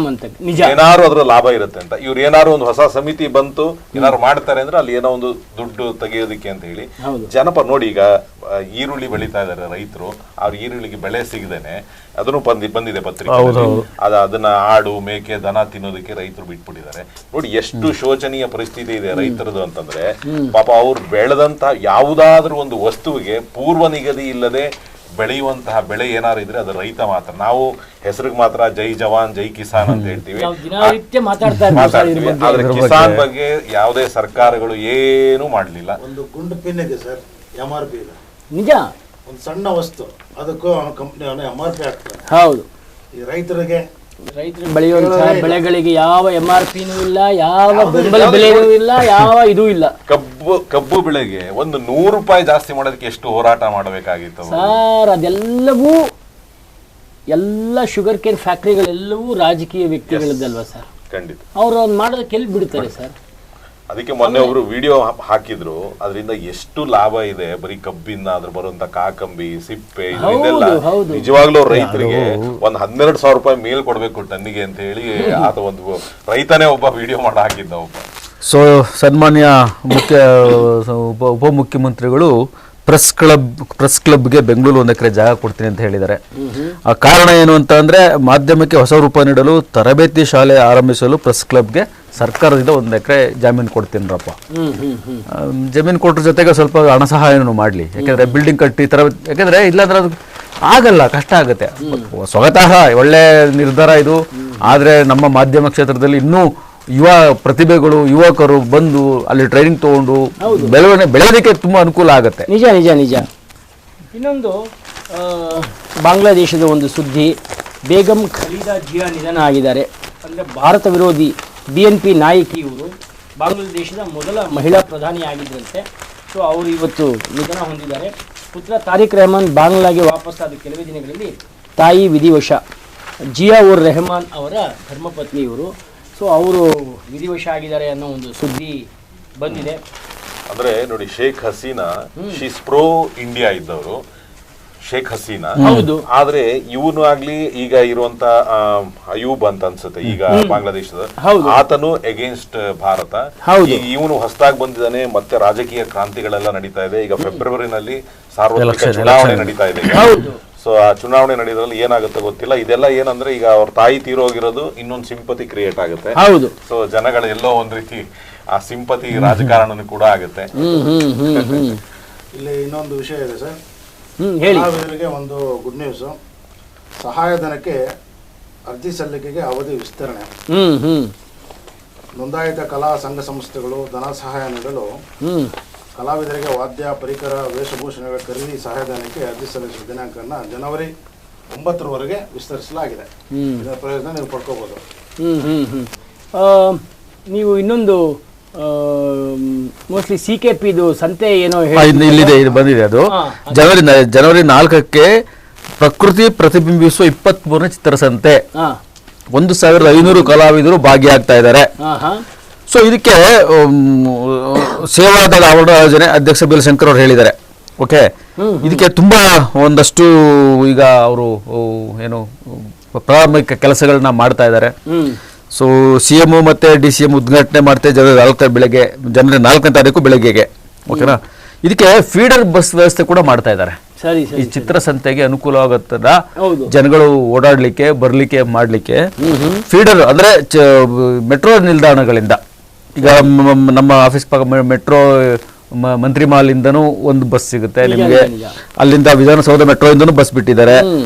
ಅಂತ ನಿಜ, ಏನಾರು ಅದ್ರ ಲಾಭ ಇರುತ್ತೆ ಅಂತ. ಇವ್ರು ಏನಾರು ಒಂದು ಹೊಸ ಸಮಿತಿ ಬಂತು ಏನಾರು ಮಾಡ್ತಾರೆ ಅಂದ್ರೆ ಅಲ್ಲಿ ಏನೋ ಒಂದು ದುಡ್ಡು ತೆಗೆಯೋದಕ್ಕೆ ಅಂತ ಹೇಳಿ ಜನಪದ ನೋಡಿ. ಈಗ ಈರುಳ್ಳಿ ಬೆಳೀತಾ ಇದಾರೆ ರೈತರು, ಅವ್ರ ಈರುಳ್ಳಿಗೆ ಬೆಲೆ ಸಿಗದೇನೆ ಅದನ್ನು ಬಂದಿದೆ ಪತ್ರಿಕೆ. ಅದನ್ನ ಆಡು ಮೇಕೆ ದನ ತಿನ್ನೋದಕ್ಕೆ ರೈತರು ಬಿಟ್ಬಿಟ್ಟಿದ್ದಾರೆ. ನೋಡಿ ಎಷ್ಟು ಶೋಚನೀಯ ಪರಿಸ್ಥಿತಿ ಇದೆ ರೈತರದು ಅಂತಂದ್ರೆ. ಪಾಪ ಅವ್ರು ಬೆಳೆದಂತ ಯಾವುದಾದ್ರೂ ಒಂದು ವಸ್ತುವಿಗೆ ಪೂರ್ವ ನಿಗದಿ ಇಲ್ಲದೆ ಬೆಳೆಯುವಂತಹ ಬೆಳೆ ಏನಾರು ಇದ್ರೆ ಅದು ರೈತ ಮಾತ್ರ. ನಾವು ಹೆಸರಿಗೆ ಮಾತ್ರ ಜೈ ಜವಾನ್ ಜೈ ಕಿಸಾನ್ ಅಂತ ಹೇಳ್ತೀವಿ, ಆದ್ರೆ ಕಿಸಾನ್ ಬಗ್ಗೆ ಯಾವುದೇ ಸರ್ಕಾರಗಳು ಏನೂ ಮಾಡ್ಲಿಲ್ಲ. ಒಂದು ಗುಂಡು ಪಿನ್ನಿಗೆ ಸರ್ MRP ಇಲ್ಲ. ನಿಜ, ಒಂದು ಸಣ್ಣ ವಸ್ತು ಅದಕ್ಕೂ ಕಂಪ್ನಿ MRP ಹಾಕ್ತಾರೆ. ಹೌದು. ಈ ರೈತರು ಬೆಳೆಯುವಂತಹ ಬೆಳೆಗಳಿಗೆ ಯಾವ MRPನೂ ಇಲ್ಲ, ಯಾವ ಬೆಂಬಲ ಬೆಲೆಯೂ ಇಲ್ಲ, ಯಾವ ಇದೂ ಇಲ್ಲ. ಕಬ್ಬು ಬೆಳೆಗೆ ಒಂದು 100 ರೂಪಾಯಿ ಜಾಸ್ತಿ ಮಾಡೋದಕ್ಕೆ ಎಷ್ಟು ಹೋರಾಟ ಮಾಡಬೇಕಾಗಿತ್ತು ಸರ್. ಅದೆಲ್ಲವೂ ಎಲ್ಲ ಶುಗರ್ ಕೇನ್ ಫ್ಯಾಕ್ಟ್ರಿಗಳೆಲ್ಲವೂ ರಾಜಕೀಯ ವ್ಯಕ್ತಿಗಳದ್ದಲ್ವಾ ಸರ್? ಖಂಡಿತ. ಅವರು ಅದನ್ನ ಮಾಡೋದಕ್ಕೆ ಎಲ್ಲಿ ಬಿಡ್ತಾರೆ ಸರ್? ಅದಕ್ಕೆ ಮೊನ್ನೆ ಒಬ್ರು ವಿಡಿಯೋ ಹಾಕಿದ್ರು, ಅದರಿಂದ ಎಷ್ಟು ಲಾಭ ಇದೆ. ಬರೀ ಕಬ್ಬಿಂದ ಅದ್ರ ಬರುವಂತ ಕಾಕಂಬಿ ಸಿಪ್ಪೆ ಇದನ್ನೆಲ್ಲ ನಿಜವಾಗ್ಲೂ ರೈತರಿಗೆ ಒಂದ್ 12,000 ರೂಪಾಯಿ ಮೇಲ್ ಕೊಡ್ಬೇಕು ಟನ್ನಿಗೆ ಅಂತ ಹೇಳಿ ಆತ ಒಂದು ರೈತನೇ ಒಬ್ಬ ವಿಡಿಯೋ ಮಾಡಿ ಹಾಕಿದ್ದ ಒಬ್ಬ. ಸೊ ಸನ್ಮಾನ್ಯ ಉಪಮುಖ್ಯಮಂತ್ರಿಗಳು ಪ್ರೆಸ್ ಕ್ಲಬ್ಗೆ ಬೆಂಗಳೂರು 1 ಎಕರೆ ಜಾಗ ಕೊಡ್ತೀನಿ ಅಂತ ಹೇಳಿದ್ದಾರೆ. ಆ ಕಾರಣ ಏನು ಅಂತ ಅಂದ್ರೆ, ಮಾಧ್ಯಮಕ್ಕೆ ಹೊಸ ರೂಪ ನೀಡಲು ತರಬೇತಿ ಶಾಲೆ ಆರಂಭಿಸಲು ಪ್ರೆಸ್ ಕ್ಲಬ್ಗೆ ಸರ್ಕಾರದಿಂದ 1 ಎಕರೆ ಜಮೀನು ಕೊಡ್ತೀನರಪ್ಪ. ಜಮೀನು ಕೊಟ್ರ ಜೊತೆಗೆ ಸ್ವಲ್ಪ ಹಣ ಸಹಾಯನೂ ಮಾಡಲಿ. ಯಾಕೆಂದ್ರೆ ಬಿಲ್ಡಿಂಗ್ ಕಟ್ಟಿ ಯಾಕೆಂದ್ರೆ ಇಲ್ಲಾಂದ್ರೆ ಅದು ಆಗಲ್ಲ, ಕಷ್ಟ ಆಗುತ್ತೆ. ಸ್ವತಃ ಒಳ್ಳೆ ನಿರ್ಧಾರ ಇದು. ಆದರೆ ನಮ್ಮ ಮಾಧ್ಯಮ ಕ್ಷೇತ್ರದಲ್ಲಿ ಇನ್ನೂ ಯುವ ಪ್ರತಿಭೆಗಳು, ಯುವಕರು ಬಂದು ಅಲ್ಲಿ ಟ್ರೈನಿಂಗ್ ತಗೊಂಡು ಬೆಳೆಯೋದಕ್ಕೆ ತುಂಬಾ ಅನುಕೂಲ ಆಗುತ್ತೆ. ನಿಜ. ಇನ್ನೊಂದು ಬಾಂಗ್ಲಾದೇಶದ ಒಂದು ಸುದ್ದಿ. ಬೇಗಂ ಖಲೀದಾ ಜಿಯಾ ನಿಧನ ಆಗಿದ್ದಾರೆ. ಅಂದರೆ ಭಾರತ ವಿರೋಧಿ BNP ನಾಯಕಿ ಇವರು ಬಾಂಗ್ಲಾದೇಶದ ಮೊದಲ ಮಹಿಳಾ ಪ್ರಧಾನಿ ಆಗಿದ್ದರಂತೆ. ಸೊ ಅವರು ಇವತ್ತು ನಿಧನ ಹೊಂದಿದ್ದಾರೆ. ಪುತ್ರ ತಾರಿಕ್ ರೆಹಮಾನ್ ಬಾಂಗ್ಲಾಗೆ ವಾಪಸ್ಸಾದ ಕೆಲವೇ ದಿನಗಳಲ್ಲಿ ತಾಯಿ ವಿಧಿವಶ ಜಿಯಾ ಉರ್ ರೆಹಮಾನ್ ಅವರ ಧರ್ಮಪತ್ನಿ ಇವರು. ಸೊ ಅವರು ವಿಧಿವಶ ಆಗಿದ್ದಾರೆ ಅನ್ನೋ ಒಂದು ಸುದ್ದಿ ಬಂದಿದೆ. ಅಂದ್ರೆ ನೋಡಿ, Sheikh Hasina she's pro India ಇದ್ದವರು ಶೇಖ್ ಹಸೀನಾ. ಹೌದು. ಆದ್ರೆ ಇವನು ಆಗ್ಲಿ ಈಗ ಇರುವಂತ ಅಯೂಬ್ ಅಂತ ಅನ್ಸುತ್ತೆ ಈಗ ಬಾಂಗ್ಲಾದೇಶದ, ಆತನು ಎಗೇನ್ಸ್ಟ್ ಭಾರತ. ಈಗ ಇವನು ಹೊಸದಾಗಿ ಬಂದಿದ್ದಾನೆ, ಮತ್ತೆ ರಾಜಕೀಯ ಕ್ರಾಂತಿಗಳೆಲ್ಲ ನಡೀತಾ ಇದೆ. ಈಗ ಫೆಬ್ರವರಿನಲ್ಲಿ ಸಾರ್ವತ್ರಿಕ ಚುನಾವಣೆ ನಡೀತಾ ಇದೆ. ಸೊ ಆ ಚುನಾವಣೆ ನಡೆಯೋದ್ರಲ್ಲಿ ಏನಾಗುತ್ತೆ ಗೊತ್ತಿಲ್ಲ. ಇದೆಲ್ಲ ಏನಂದ್ರೆ ಈಗ ಅವ್ರ ತಾಯಿ ತೀರೋಗಿರೋದು ಇನ್ನೊಂದು ಸಿಂಪತಿ ಕ್ರಿಯೇಟ್ ಆಗುತ್ತೆ. ಸೊ ಜನಗಳ ಎಲ್ಲೋ ಒಂದ್ ರೀತಿ ಆ ಸಿಂಪತಿ ರಾಜಕಾರಣ ಕೂಡ ಆಗುತ್ತೆ. ಇಲ್ಲಿ ಇನ್ನೊಂದು ವಿಷಯ ಇದೆ ಸರ್, ಹೇಳಿ. ಕಲಾವಿದರಿಗೆ ಒಂದು ಗುಡ್ ನ್ಯೂಸ್. ಸಹಾಯಧನಕ್ಕೆ ಅರ್ಜಿ ಸಲ್ಲಿಕೆಗೆ ಅವಧಿ ವಿಸ್ತರಣೆ. ನೋಂದಾಯಿತ ಕಲಾ ಸಂಘ ಸಂಸ್ಥೆಗಳು ಧನ ಸಹಾಯ ನೀಡಲು ಕಲಾವಿದರಿಗೆ ವಾದ್ಯ ಪರಿಕರ ವೇಷಭೂಷಣಗಳ ಖರೀದಿ ಸಹಾಯಧನಕ್ಕೆ ಅರ್ಜಿ ಸಲ್ಲಿಸುವ ದಿನಾಂಕವನ್ನು ಜನವರಿ 9ರವರೆಗೆ ವಿಸ್ತರಿಸಲಾಗಿದೆ. ಇದರ ಪ್ರಯೋಜನ ನೀವು ಪಡ್ಕೋಬಹುದು. ನೀವು ಇನ್ನೊಂದು ಮೋಸ್ಟ್ಲಿ CKP ಸಂತೆ ಏನೋ ಇಲ್ಲಿದೆ, ಇದು ಬಂದಿದೆ. ಅದು ಜನವರಿ 4ಕ್ಕೆ ಪ್ರಕೃತಿ ಪ್ರತಿಬಿಂಬಿಸುವ 23ನೇ ಚಿತ್ರಸಂತೆ. 1500 ಕಲಾವಿದರು ಭಾಗಿಯಾಗ್ತಾ ಇದ್ದಾರೆ. ಸೊ ಇದಕ್ಕೆ ಸೇವಾದಳ ಅವರ ಯೋಜನೆ ಅಧ್ಯಕ್ಷ ಬಿಲ್ಶಂಕರ್ ಅವರು ಹೇಳಿದ್ದಾರೆ. ಓಕೆ, ಇದಕ್ಕೆ ತುಂಬಾ ಒಂದಷ್ಟು ಈಗ ಅವರು ಏನು ಪ್ರಾರಂಭಿಕ ಕೆಲಸಗಳನ್ನ ಮಾಡ್ತಾ ಇದ್ದಾರೆ. ಸೊ CM ಮತ್ತೆ DCM ಉದ್ಘಾಟನೆ ಮಾಡ್ತಾರೆ ಜನವರಿ 4ನೇ ತಾರೀಕು ಬೆಳಗ್ಗೆಗೆ. ಓಕೆನಾ, ಇದಕ್ಕೆ ಫೀಡರ್ ಬಸ್ ವ್ಯವಸ್ಥೆ ಕೂಡ ಮಾಡ್ತಾ ಇದ್ದಾರೆ. ಈ ಚಿತ್ರಸಂತೆಗೆ ಅನುಕೂಲವಾಗುತ್ತದ ಜನಗಳು ಓಡಾಡ್ಲಿಕ್ಕೆ ಬರ್ಲಿಕ್ಕೆ ಮಾಡ್ಲಿಕ್ಕೆ ಫೀಡರ್ ಅಂದ್ರೆ ಮೆಟ್ರೋ ನಿಲ್ದಾಣಗಳಿಂದ. ಈಗ ನಮ್ಮ ಆಫೀಸ್ ಮೆಟ್ರೋ ಮಂತ್ರಿ ಮಾಲ್ ಇಂದನೂ ಒಂದು ಬಸ್ ಸಿಗುತ್ತೆ ನಿಮಗೆ, ಅಲ್ಲಿಂದ ವಿಧಾನಸೌಧ ಮೆಟ್ರೋ ಇಂದನೂ ಬಸ್ ಬಿಟ್ಟಿದ್ದಾರೆ.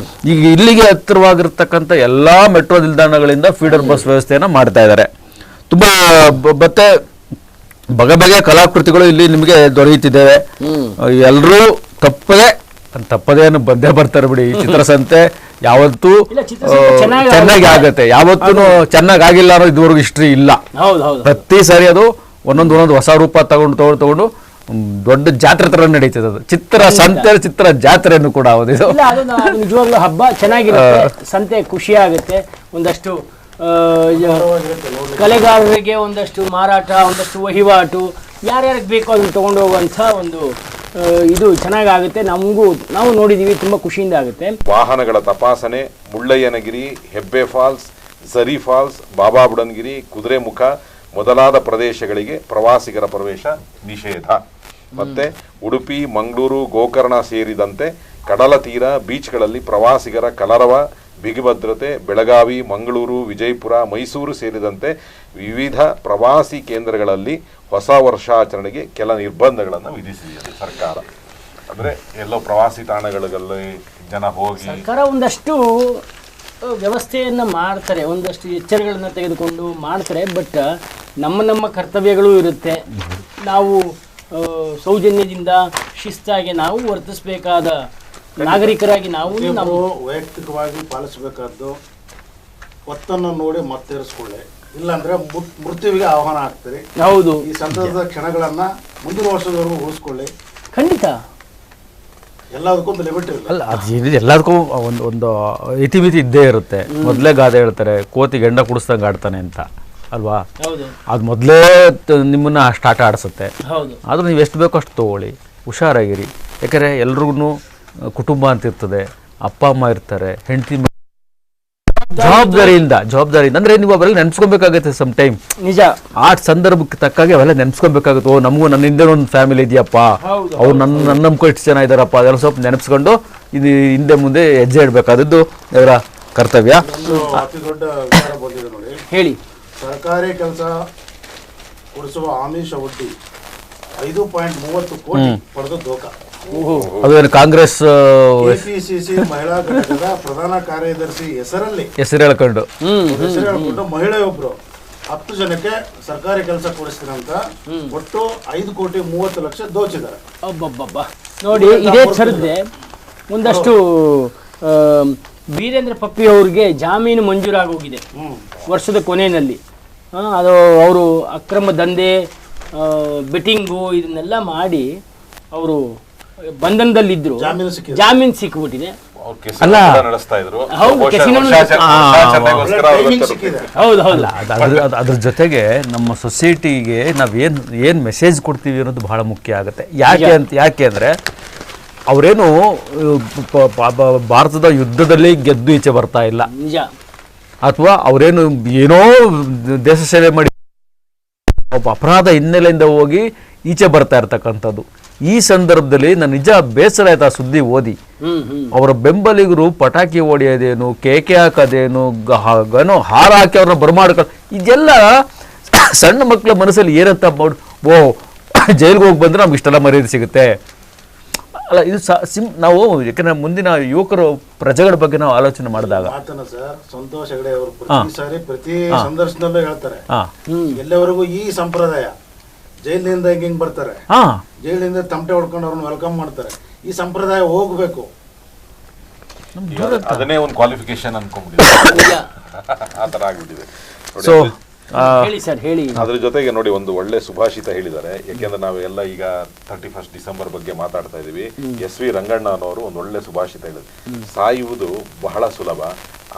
ಈಗ ಇಲ್ಲಿಗೆ ಹತ್ತಿರವಾಗಿರ್ತಕ್ಕಂಥ ಎಲ್ಲಾ ಮೆಟ್ರೋ ನಿಲ್ದಾಣಗಳಿಂದ ಫೀಡರ್ ಬಸ್ ವ್ಯವಸ್ಥೆಯನ್ನ ಮಾಡ್ತಾ ಇದ್ದಾರೆ. ತುಂಬಾ ಮತ್ತೆ ಬಗೆ ಬಗೆಯ ಕಲಾಕೃತಿಗಳು ಇಲ್ಲಿ ನಿಮಗೆ ದೊರೆಯುತ್ತಿದ್ದೇವೆ. ಎಲ್ಲರೂ ತಪ್ಪದೇ ಬಂದೇ ಬರ್ತಾರೆ ಬಿಡಿ. ಈ ಚಿತ್ರಸಂತೆ ಯಾವತ್ತೂ ಚೆನ್ನಾಗಿ ಆಗತ್ತೆ, ಯಾವತ್ತೂ ಚೆನ್ನಾಗಿ ಆಗಿಲ್ಲ ಅನ್ನೋ ಇದುವರೆಗೂ ಹಿಸ್ಟ್ರಿ ಇಲ್ಲ. ಪ್ರತಿ ಸಾರಿ ಅದು ಒಂದೊಂದು ಹೊಸ ರೂಪ ತಗೊಂಡು ದೊಡ್ಡ ಜಾತ್ರೆ ತರ ನಡೀತದೆ. ಅದು ಚಿತ್ರ ಜಾತ್ರೆಯನ್ನು ಕೂಡ ಇದು ನಿಜವಾಗ್ಲೂ ಹಬ್ಬ ಚೆನ್ನಾಗಿರುತ್ತೆ, ಸಂತೆ ಖುಷಿ ಆಗುತ್ತೆ. ಒಂದಷ್ಟು ಕಲೆಗಾರರಿಗೆ ಒಂದಷ್ಟು ಮಾರಾಟ, ಒಂದಷ್ಟು ವಹಿವಾಟು, ಯಾರ್ಯಾರಿಗೆ ಬೇಕೋ ಅದನ್ನು ತಗೊಂಡು ಹೋಗುವಂಥ ಒಂದು ಇದು ಚೆನ್ನಾಗುತ್ತೆ. ನಾವು ನೋಡಿದೀವಿ, ತುಂಬಾ ಖುಷಿಯಿಂದ ಆಗುತ್ತೆ. ವಾಹನಗಳ ತಪಾಸಣೆ, ಮುಳ್ಳಯ್ಯನಗಿರಿ, ಹೆಬ್ಬೆ ಫಾಲ್ಸ್, ಝರಿ ಫಾಲ್ಸ್, ಬಾಬಾ ಬುಡನ್ಗಿರಿ, ಕುದುರೆಮುಖ ಮೊದಲಾದ ಪ್ರದೇಶಗಳಿಗೆ ಪ್ರವಾಸಿಗರ ಪ್ರವೇಶ ನಿಷೇಧ. ಮತ್ತೆ ಉಡುಪಿ, ಮಂಗಳೂರು, ಗೋಕರ್ಣ ಸೇರಿದಂತೆ ಕಡಲ ತೀರ ಬೀಚ್ಗಳಲ್ಲಿ ಪ್ರವಾಸಿಗರ ಕಲರವ, ಬಿಗಿಭದ್ರತೆ. ಬೆಳಗಾವಿ, ಮಂಗಳೂರು, ವಿಜಯಪುರ, ಮೈಸೂರು ಸೇರಿದಂತೆ ವಿವಿಧ ಪ್ರವಾಸಿ ಕೇಂದ್ರಗಳಲ್ಲಿ ಹೊಸ ವರ್ಷಾಚರಣೆಗೆ ಕೆಲ ನಿರ್ಬಂಧಗಳನ್ನು ವಿಧಿಸಿದೆ ಸರ್ಕಾರ. ಅಂದ್ರೆ ಎಲ್ಲೋ ಪ್ರವಾಸಿ ತಾಣಗಳಲ್ಲಿ ಜನ ಹೋಗಿ ಸರ್ಕಾರ ಒಂದಷ್ಟು ವ್ಯವಸ್ಥೆಯನ್ನು ಮಾಡ್ತಾರೆ, ಒಂದಷ್ಟು ಎಚ್ಚರಗಳನ್ನು ತೆಗೆದುಕೊಂಡು ಮಾಡ್ತಾರೆ. ಬಟ್ ನಮ್ಮ ಕರ್ತವ್ಯಗಳು ಇರುತ್ತೆ. ನಾವು ಸೌಜನ್ಯದಿಂದ ಶಿಸ್ತಾಗಿ ನಾವು ವರ್ತಿಸಬೇಕಾದ ನಾಗರಿಕರಾಗಿ ನಾವು ವೈಯಕ್ತಿಕವಾಗಿ ಪಾಲಿಸಬೇಕಾದ್ದು ಒತ್ತನ್ನು ನೋಡಿ ಮತ್ತೇರಿಸ್ಕೊಳ್ಳಿ, ಇಲ್ಲಾಂದ್ರೆ ಮೃತ್ಯುವಿಗೆ ಆಹ್ವಾನ ಆಗ್ತೀರಿ. ಹೌದು, ಈ ಸಂತಸದ ಕ್ಷಣಗಳನ್ನ ಮುಂದಿನ ವರ್ಷದವರೆಗೂ ಉಳಿಸ್ಕೊಳ್ಳಿ. ಖಂಡಿತ ಎಲ್ಲದಕ್ಕೂ ಒಂದು ಲಿಮಿಟ್ ಇಲ್ಲ. ಅಲ್ಲ, ಅದು ಎಲ್ಲದಕ್ಕೂ ಒಂದು ಇತಿಮಿತಿ ಇದ್ದೇ ಇರುತ್ತೆ. ಮೊದಲೇ ಗಾದೆ ಹೇಳ್ತಾರೆ, ಕೋತಿ ಗಂಡ ಕುಡಿಸ್ದಂಗೆ ಆಡ್ತಾನೆ ಅಂತ ಅಲ್ವಾ? ಅದು ಮೊದಲೇ ನಿಮ್ಮನ್ನ ಅಷ್ಟು ಆಟ ಆಡಿಸುತ್ತೆ. ಆದ್ರೂ ನೀವು ಎಷ್ಟು ಬೇಕೋ ಅಷ್ಟು ತಗೊಳ್ಳಿ, ಹುಷಾರಾಗಿರಿ. ಯಾಕಂದರೆ ಎಲ್ರಿಗೂ ಕುಟುಂಬ ಅಂತ ಇರ್ತದೆ, ಅಪ್ಪ ಅಮ್ಮ ಇರ್ತಾರೆ, ಹೆಂಡತಿ ಜವಾಬ್ದಾರಿಯಿಂದ ಅಂದ್ರೆ ನೀವು ಅವೆಲ್ಲ ನೆನ್ಸ್ಕೊಬೇಕಾಗುತ್ತೆ. ಸಮ್ ಟೈಮ್ ನಿಜ ಆ ಸಂದರ್ಭಕ್ಕೆ ತಕ್ಕಾಗಿ ಅವೆಲ್ಲ ನೆನ್ಸ್ಕೊಬೇಕಾಗುತ್ತೆ. ನಮಗೂ ನನ್ನ ಹಿಂದೆ ಒಂದು ಫ್ಯಾಮಿಲಿ ಇದೆಯಪ್ಪ, ಅವ್ರು ನನ್ನ ನಂಬ್ಕೊ ಎಷ್ಟು ಜನ ಇದ್ದಾರಪ್ಪ, ಅದೆಲ್ಲ ಸ್ವಲ್ಪ ನೆನಪಿಸ್ಕೊಂಡು ಇದು ಹಿಂದೆ ಮುಂದೆ ಹೆಜ್ಜೆ ಇಡಬೇಕಾದದ್ದು ಅವರ ಕರ್ತವ್ಯ. ಅತಿ ದೊಡ್ಡ ವಿಚಾರ ಬಂದಿದೆ ನೋಡಿ, ಹೇಳಿ. ಸರ್ಕಾರಿ ಕೆಲಸ ಕೊಡಿಸುವ ಆಮಿಷ ಒಡ್ಡಿ 5.30 ಕೋಟಿ ಪಡೆದ ದೋಖ. ಅದೇನು ಕಾಂಗ್ರೆಸ್ ಕೆಪಿಸಿಸಿ ಮಹಿಳಾ ಘಟಕದ ಪ್ರಧಾನ ಕಾರ್ಯದರ್ಶಿ ಹೆಸರು ಹೇಳ್ಕೊಂಡು ಮಹಿಳೆಯೊಬ್ರು 10 ಜನಕ್ಕೆ ಸರ್ಕಾರಿ ಕೆಲಸ ಕೊಡಿಸ್ತೀರಂತ ಒಟ್ಟು 5,30,00,000 ದೋಚಿದ್ದಾರೆ. ನೋಡಿ, ಇದೇ ಥರದ್ದೇ ಒಂದಷ್ಟು ವೀರೇಂದ್ರ ಪಪ್ಪಿ ಅವ್ರಿಗೆ ಜಾಮೀನು ಮಂಜೂರಾಗೋಗಿದೆ ವರ್ಷದ ಕೊನೆಯಲ್ಲಿ. ಅದು ಅವರು ಅಕ್ರಮ ದಂಧೆ, ಬೆಟ್ಟಿಂಗು ಇದನ್ನೆಲ್ಲ ಮಾಡಿ ಅವರು ಬಂಧನದಲ್ಲಿದ್ರು, ಜಾಮೀನು ಸಿಕ್ಕಿದೆ. ಜಾಮೀನು ಸಿಕ್ಬಿಟ್ಟಿದೆ. ಅವ್ರು ಕೆಸಿನೋ ಕೂಡ ನಡೆಸ್ತಾ ಇದ್ರು. ಹೌದು, ಬಹುಶಃ ಕೆಸಿನೋ ವರ್ಷಾಚರಣೆಗೋಸ್ಕರ ಅವ್ರು ಟೈಮಿಂಗ್ ಗೊತ್ತಿರುತ್ತೆ. ಸಿಕ್ಕಿದೆ. ಹೌದು ಹೌದು. ಅದ್ರ ಜೊತೆಗೆ ನಮ್ಮ ಸೊಸೈಟಿಗೆ ನಾವು ಏನು ಮೆಸೇಜ್ ಕೊಡ್ತೀವಿ ಅನ್ನೋದು ಬಹಳ ಮುಖ್ಯ ಆಗುತ್ತೆ. ಯಾಕೆ ಅಂದರೆ ಅವರೇನು ಭಾರತದ ಯುದ್ಧದಲ್ಲಿ ಗೆದ್ದು ಈಚೆ ಬರ್ತಾ ಇಲ್ಲ, ನಿಜ. ಅಥವಾ ಅವರೇನು ಏನೋ ದೇಶ ಸೇವೆ ಮಾಡಿ ಒಬ್ಬ ಅಪರಾಧ ಹಿನ್ನೆಲೆಯಿಂದ ಹೋಗಿ ಈಚೆ ಬರ್ತಾ ಇರ್ತಕ್ಕಂಥದ್ದು. ಈ ಸಂದರ್ಭದಲ್ಲಿ ನಾನು ನಿಜ ಬೇಸರ ಆಯ್ತು ಆ ಸುದ್ದಿ ಓದಿ. ಅವರ ಬೆಂಬಲಿಗರು ಪಟಾಕಿ ಹೊಡೆಯೋದೇನು, ಕೇಕೆ ಹಾಕೋದೇನು, ಗನೋ ಹಾರ ಹಾಕಿ ಅವ್ರನ್ನ ಬರಮಾಡ್ಕೊಂಡು, ಇದೆಲ್ಲ ಸಣ್ಣ ಮಕ್ಕಳ ಮನಸ್ಸಲ್ಲಿ ಏನಂತ ಓ ಜೈಲಿಗೆ ಹೋಗಿ ಬಂದ್ರೆ ನಮ್ಗೆ ಇಷ್ಟೆಲ್ಲ ಮರ್ಯಾದೆ ಸಿಗುತ್ತೆ ಅಲ್ಲ. ಇದು ನಾವು ಯಾಕಂದ್ರೆ ಮುಂದಿನ ಯುವಕರು ಪ್ರಜೆಗಳ ಬಗ್ಗೆ ನಾವು ಆಲೋಚನೆ ಮಾಡಿದಾಗ ಮಾತನ್ನ ಸರ್ ಸಂತೋಷ್ ಹೆಗಡೆ ಅವರು ಪ್ರತಿ ಸಾರಿ ಪ್ರತಿ ಸಂದರ್ಶನದಲ್ಲೂ ಹೇಳ್ತಾರೆ, ಎಲ್ಲವರೆಗೂ ಈ ಸಂಪ್ರದಾಯ ಜೈಲಿನಿಂದ ಹಿಂಗ್ ಬರ್ತಾರೆ, ಜೈಲಿನಿಂದ ತಮಟೆ ಹೊಡ್ಕೊಂಡು ಅವ್ರನ್ನ ವೆಲ್ಕಮ್ ಮಾಡ್ತಾರೆ, ಈ ಸಂಪ್ರದಾಯ ಹೋಗ್ಬೇಕು. ಈಗ ಅದನ್ನೇ ಒಂದು ಕ್ವಾಲಿಫಿಕೇಶನ್ ಅನ್ಕೊಂಡ್ಬಿಟ್ಟಿದೆ, ಆ ತರ ಆಗ್ಬಿಟ್ಟಿದೆ. ಸೊ ಹೇಳಿ ಸರ್, ಹೇಳಿ. ಅದ್ರ ಜೊತೆಗೆ ನೋಡಿ ಒಂದು ಒಳ್ಳೆ ಸುಭಾಷಿತ ಹೇಳಿದ್ದಾರೆ. ಯಾಕೆಂದ್ರೆ ನಾವೆಲ್ಲ ಈಗ 31 ಡಿಸೆಂಬರ್ ಬಗ್ಗೆ ಮಾತಾಡ್ತಾ ಇದೀವಿ. SV ರಂಗಣ್ಣ ಅನ್ನೋರು ಒಂದು ಒಳ್ಳೆ ಸುಭಾಷಿತ ಹೇಳಿದ್ರು, ಸಾಯುವುದು ಬಹಳ ಸುಲಭ,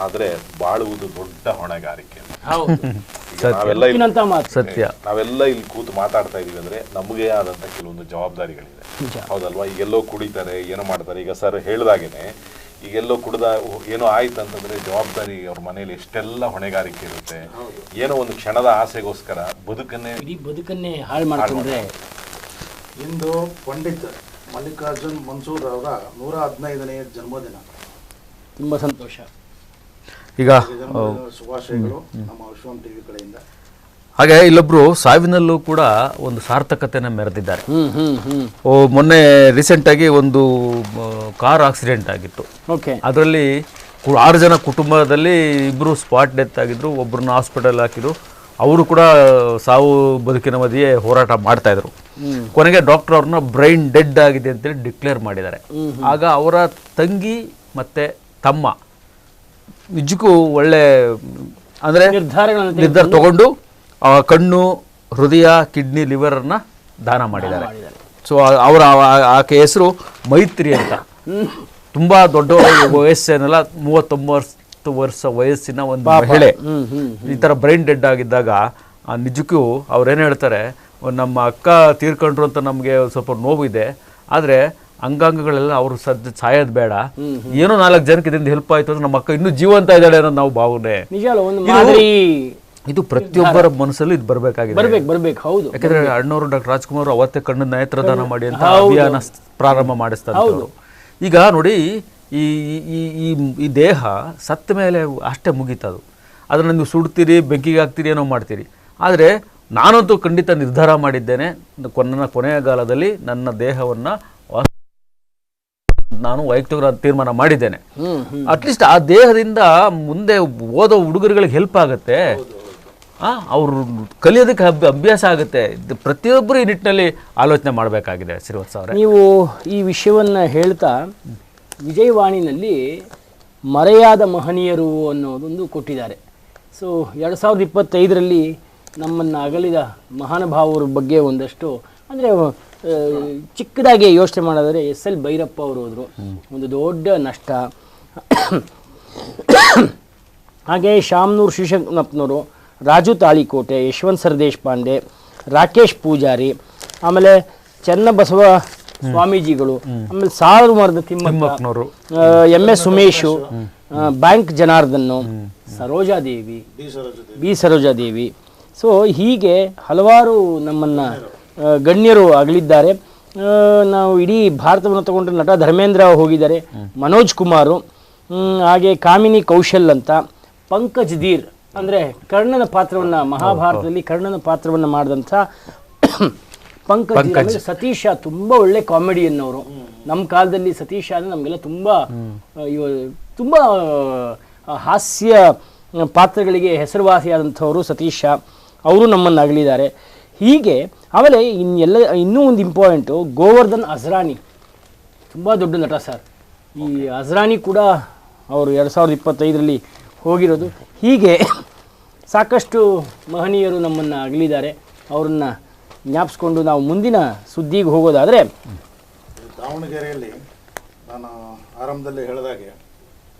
ಆದ್ರೆ ಬಾಳುವುದು ದೊಡ್ಡ ಹೊಣೆಗಾರಿಕೆ. ನಾವೆಲ್ಲ ಇಲ್ಲಿ ಕೂತು ಮಾತಾಡ್ತಾ ಇದೀವಿ ಅಂದ್ರೆ ನಮಗೆ ಆದಂತ ಕೆಲವೊಂದು ಜವಾಬ್ದಾರಿಗಳಿದೆ, ಹೌದಲ್ವಾ? ಈಗೆಲ್ಲೋ ಕುಡಿತಾರೆ, ಏನೋ ಮಾಡ್ತಾರೆ. ಈಗ ಸರ್ ಹೇಳ್ದಾಗೇನೆ ಈಗೆಲ್ಲೋ ಕುಡ್ದ ಏನೋ ಆಯ್ತು ಅಂತಂದ್ರೆ ಜವಾಬ್ದಾರಿ ಅವ್ರ ಮನೇಲಿ ಎಷ್ಟೆಲ್ಲ ಹೊಣೆಗಾರಿಕೆ ಇರುತ್ತೆ. ಏನೋ ಒಂದು ಕ್ಷಣದ ಆಸೆಗೋಸ್ಕರ ಬದುಕನ್ನೇ ಹಾಳು ಮಾಡ್ಕೊಂಡ್ರೆ. ಇಂದು ಪಂಡಿತ್ ಮಲ್ಲಿಕಾರ್ಜುನ್ ಮನ್ಸೂರ್ ಅವರ 115ನೇ ಜನ್ಮದಿನ. ತುಂಬಾ ಸಂತೋಷ. ಈಗ ಶುಭಾಶಯಗಳು ನಮ್ಮ ವಿಶ್ವಂ ಟಿವಿ ಕಡೆಯಿಂದ. ಹಾಗೆ ಇಲ್ಲೊಬ್ರು ಸಾವಿನಲ್ಲೂ ಕೂಡ ಒಂದು ಸಾರ್ಥಕತೆನ ಮೆರೆದಿದ್ದಾರೆ. ಮೊನ್ನೆ ರೀಸೆಂಟ್ ಆಗಿ ಒಂದು ಕಾರ್ ಆಕ್ಸಿಡೆಂಟ್ ಆಗಿತ್ತು. ಅದರಲ್ಲಿ 6 ಜನ ಕುಟುಂಬದಲ್ಲಿ 2 ಸ್ಪಾಟ್ ಡೆತ್ ಆಗಿದ್ರು, ಒಬ್ಬರನ್ನ ಹಾಸ್ಪಿಟಲ್ ಹಾಕಿದ್ರು. ಅವರು ಕೂಡ ಸಾವು ಬದುಕಿನ ಮಧ್ಯೆ ಹೋರಾಟ ಮಾಡ್ತಾ ಇದ್ರು. ಕೊನೆಗೆ ಡಾಕ್ಟರ್ ಅವ್ರನ್ನ ಬ್ರೈನ್ ಡೆಡ್ ಆಗಿದೆ ಅಂತೇಳಿ ಡಿಕ್ಲೇರ್ ಮಾಡಿದ್ದಾರೆ. ಆಗ ಅವರ ತಂಗಿ ಮತ್ತೆ ತಮ್ಮ ನಿಜಕ್ಕೂ ಒಳ್ಳೆ ಅಂದ್ರೆ ನಿರ್ಧಾರ ತಗೊಂಡು ಕಣ್ಣು, ಹೃದಯ, ಕಿಡ್ನಿ, ಲಿವರನ್ನ ದಾನ ಮಾಡಿದ್ದಾರೆ. ಸೊ ಅವರ ಆಕೆ ಹೆಸರು ಮೈತ್ರಿ ಅಂತ. ತುಂಬಾ ದೊಡ್ಡ ವಯಸ್ಸೇನಲ್ಲ, 39 ವರ್ಷ ವಯಸ್ಸಿನ ಒಂದು ಮಹಿಳೆ ಈ ಥರ ಬ್ರೈನ್ ಡೆಡ್ ಆಗಿದ್ದಾಗ ನಿಜಕ್ಕೂ ಅವ್ರೇನು ಹೇಳ್ತಾರೆ, ನಮ್ಮ ಅಕ್ಕ ತೀರ್ಕೊಂಡ್ರು ಅಂತ ನಮಗೆ ಸ್ವಲ್ಪ ನೋವಿದೆ, ಆದರೆ ಅಂಗಾಂಗಗಳೆಲ್ಲ ಅವರು ಸಾಯೋದು ಬೇಡ, ಏನೋ 4 ಜನಕ್ಕೆ ಇದರಿಂದ ಹೆಲ್ಪ್ ಆಯ್ತು ಅಂದ್ರೆ ನಮ್ಮ ಅಕ್ಕ ಇನ್ನೂ ಜೀವಂತ ಇದ್ದಾಳೆ ಅನ್ನೋದು ನಾವು ಭಾವನೆ. ಇದು ಪ್ರತಿಯೊಬ್ಬರ ಮನಸ್ಸಲ್ಲೂ ಇದು ಬರಬೇಕಾಗಿದೆ. ಹೌದು, ಯಾಕಂದ್ರೆ ಅಣ್ಣವರು ಡಾಕ್ಟರ್ ರಾಜ್ಕುಮಾರ್ ಅವತ್ತೇ ಕಣ್ಣು ನೇತ್ರದಾನ ಮಾಡಿ ಅಂತ ಅಭಿಯಾನ ಪ್ರಾರಂಭ ಮಾಡಿಸ್ತಾರೆ. ಈಗ ನೋಡಿ, ಈ ದೇಹ ಸತ್ತ ಮೇಲೆ ಅಷ್ಟೇ ಮುಗೀತದು. ಅದನ್ನು ನೀವು ಸುಡ್ತೀರಿ, ಬೆಂಕಿಗೆ ಹಾಕ್ತೀರಿ, ಏನೋ ಮಾಡ್ತೀರಿ. ಆದರೆ ನಾನಂತೂ ಖಂಡಿತ ನಿರ್ಧಾರ ಮಾಡಿದ್ದೇನೆ, ನನ್ನ ಕೊನೆಯ ಕಾಲದಲ್ಲಿ ನನ್ನ ದೇಹವನ್ನು ನಾನು ವೈಯಕ್ತಿಕ ತೀರ್ಮಾನ ಮಾಡಿದ್ದೇನೆ. ಅಟ್ಲೀಸ್ಟ್ ಆ ದೇಹದಿಂದ ಮುಂದೆ ಓದೋ ಹುಡುಗರುಗಳಿಗೆ ಹೆಲ್ಪ್ ಆಗುತ್ತೆ, ಅವರು ಕಲಿಯೋದಕ್ಕೆ ಅಭ್ಯಾಸ ಆಗುತ್ತೆ. ಪ್ರತಿಯೊಬ್ಬರು ಈ ನಿಟ್ಟಿನಲ್ಲಿ ಆಲೋಚನೆ ಮಾಡಬೇಕಾಗಿದೆ. ಶ್ರೀವತ್ಸ ಅವರೇ, ನೀವು ಈ ವಿಷಯವನ್ನು ಹೇಳ್ತಾ ವಿಜಯವಾಣಿನಲ್ಲಿ ಮರೆಯಾದ ಮಹನೀಯರು ಅನ್ನೋದೊಂದು ಕೊಟ್ಟಿದ್ದಾರೆ. ಸೊ 2025ರಲ್ಲಿ ನಮ್ಮನ್ನು ಅಗಲಿದ ಮಹಾನುಭಾವರ ಬಗ್ಗೆ ಒಂದಷ್ಟು ಅಂದರೆ ಚಿಕ್ಕದಾಗಿ ಯೋಚನೆ ಮಾಡೋದಾದರೆ SL ಭೈರಪ್ಪ ಅವರು ಹೋದರು, ಒಂದು ದೊಡ್ಡ ನಷ್ಟ. ಹಾಗೆ ಶಾಮನೂರು ಶಿಶನಪ್ಪನವರು, ರಾಜು ತಾಳಿಕೋಟೆ, ಯಶವಂತ್ ಸರ್ ದೇಶಪಾಂಡೆ, ರಾಕೇಶ್ ಪೂಜಾರಿ, ಆಮೇಲೆ ಚನ್ನಬಸವ ಸ್ವಾಮೀಜಿಗಳು, ಆಮೇಲೆ ಸಾಲು ಮರದ ತಿಮ್ಮಕ್ಕನವರು, MS ಉಮೇಶು, ಬ್ಯಾಂಕ್ ಜನಾರ್ದನ್ನು, ಸರೋಜಾದೇವಿ, ಬಿ ಸರೋಜಾದೇವಿ. ಸೊ ಹೀಗೆ ಹಲವಾರು ನಮ್ಮನ್ನು ಗಣ್ಯರು ಅಗಲಿದ್ದಾರೆ. ನಾವು ಇಡೀ ಭಾರತವನ್ನು ತಗೊಂಡ್ರೆ ನಟ ಧರ್ಮೇಂದ್ರ ಹೋಗಿದ್ದಾರೆ, ಮನೋಜ್ ಕುಮಾರು, ಹಾಗೆ ಕಾಮಿನಿ ಕೌಶಲ್ ಅಂತ, ಪಂಕಜ್ ಧೀರ್ ಅಂದರೆ ಕರ್ಣನ ಪಾತ್ರವನ್ನು, ಮಹಾಭಾರತದಲ್ಲಿ ಕರ್ಣನ ಪಾತ್ರವನ್ನು ಮಾಡಿದಂಥ ಪಂಕಜ್. ಸತೀಶ ತುಂಬ ಒಳ್ಳೆ ಕಾಮಿಡಿಯನ್ ಅವರು. ನಮ್ಮ ಕಾಲದಲ್ಲಿ ಸತೀಶ ಅಂದರೆ ನಮಗೆಲ್ಲ ತುಂಬ ಹಾಸ್ಯ ಪಾತ್ರಗಳಿಗೆ ಹೆಸರುವಾಸಿಯಾದಂಥವರು ಸತೀಶ. ಅವರು ನಮ್ಮನ್ನು ಅಗಲಿದ್ದಾರೆ. ಹೀಗೆ ಆಮೇಲೆ ಇನ್ನೂ ಒಂದು ಇಂಪಾರ್ಟೆಂಟು, ಗೋವರ್ಧನ್ ಅಜ್ರಾನಿ, ತುಂಬ ದೊಡ್ಡ ನಟ ಸರ್. ಈ ಅಜ್ರಾನಿ ಕೂಡ ಅವರು 2025ರಲ್ಲಿ ಹೋಗಿರೋದು. ಹೀಗೆ ಸಾಕಷ್ಟು ಮಹನೀಯರು ನಮ್ಮನ್ನು ಅಗಲಿದ್ದಾರೆ. ಅವ್ರನ್ನ ಜ್ಞಾಪಿಸ್ಕೊಂಡು ನಾವು ಮುಂದಿನ ಸುದ್ದಿಗೆ ಹೋಗೋದಾದರೆ, ದಾವಣಗೆರೆಯಲ್ಲಿ ನಾನು ಆರಂಭದಲ್ಲಿ ಹೇಳಿದಾಗೆ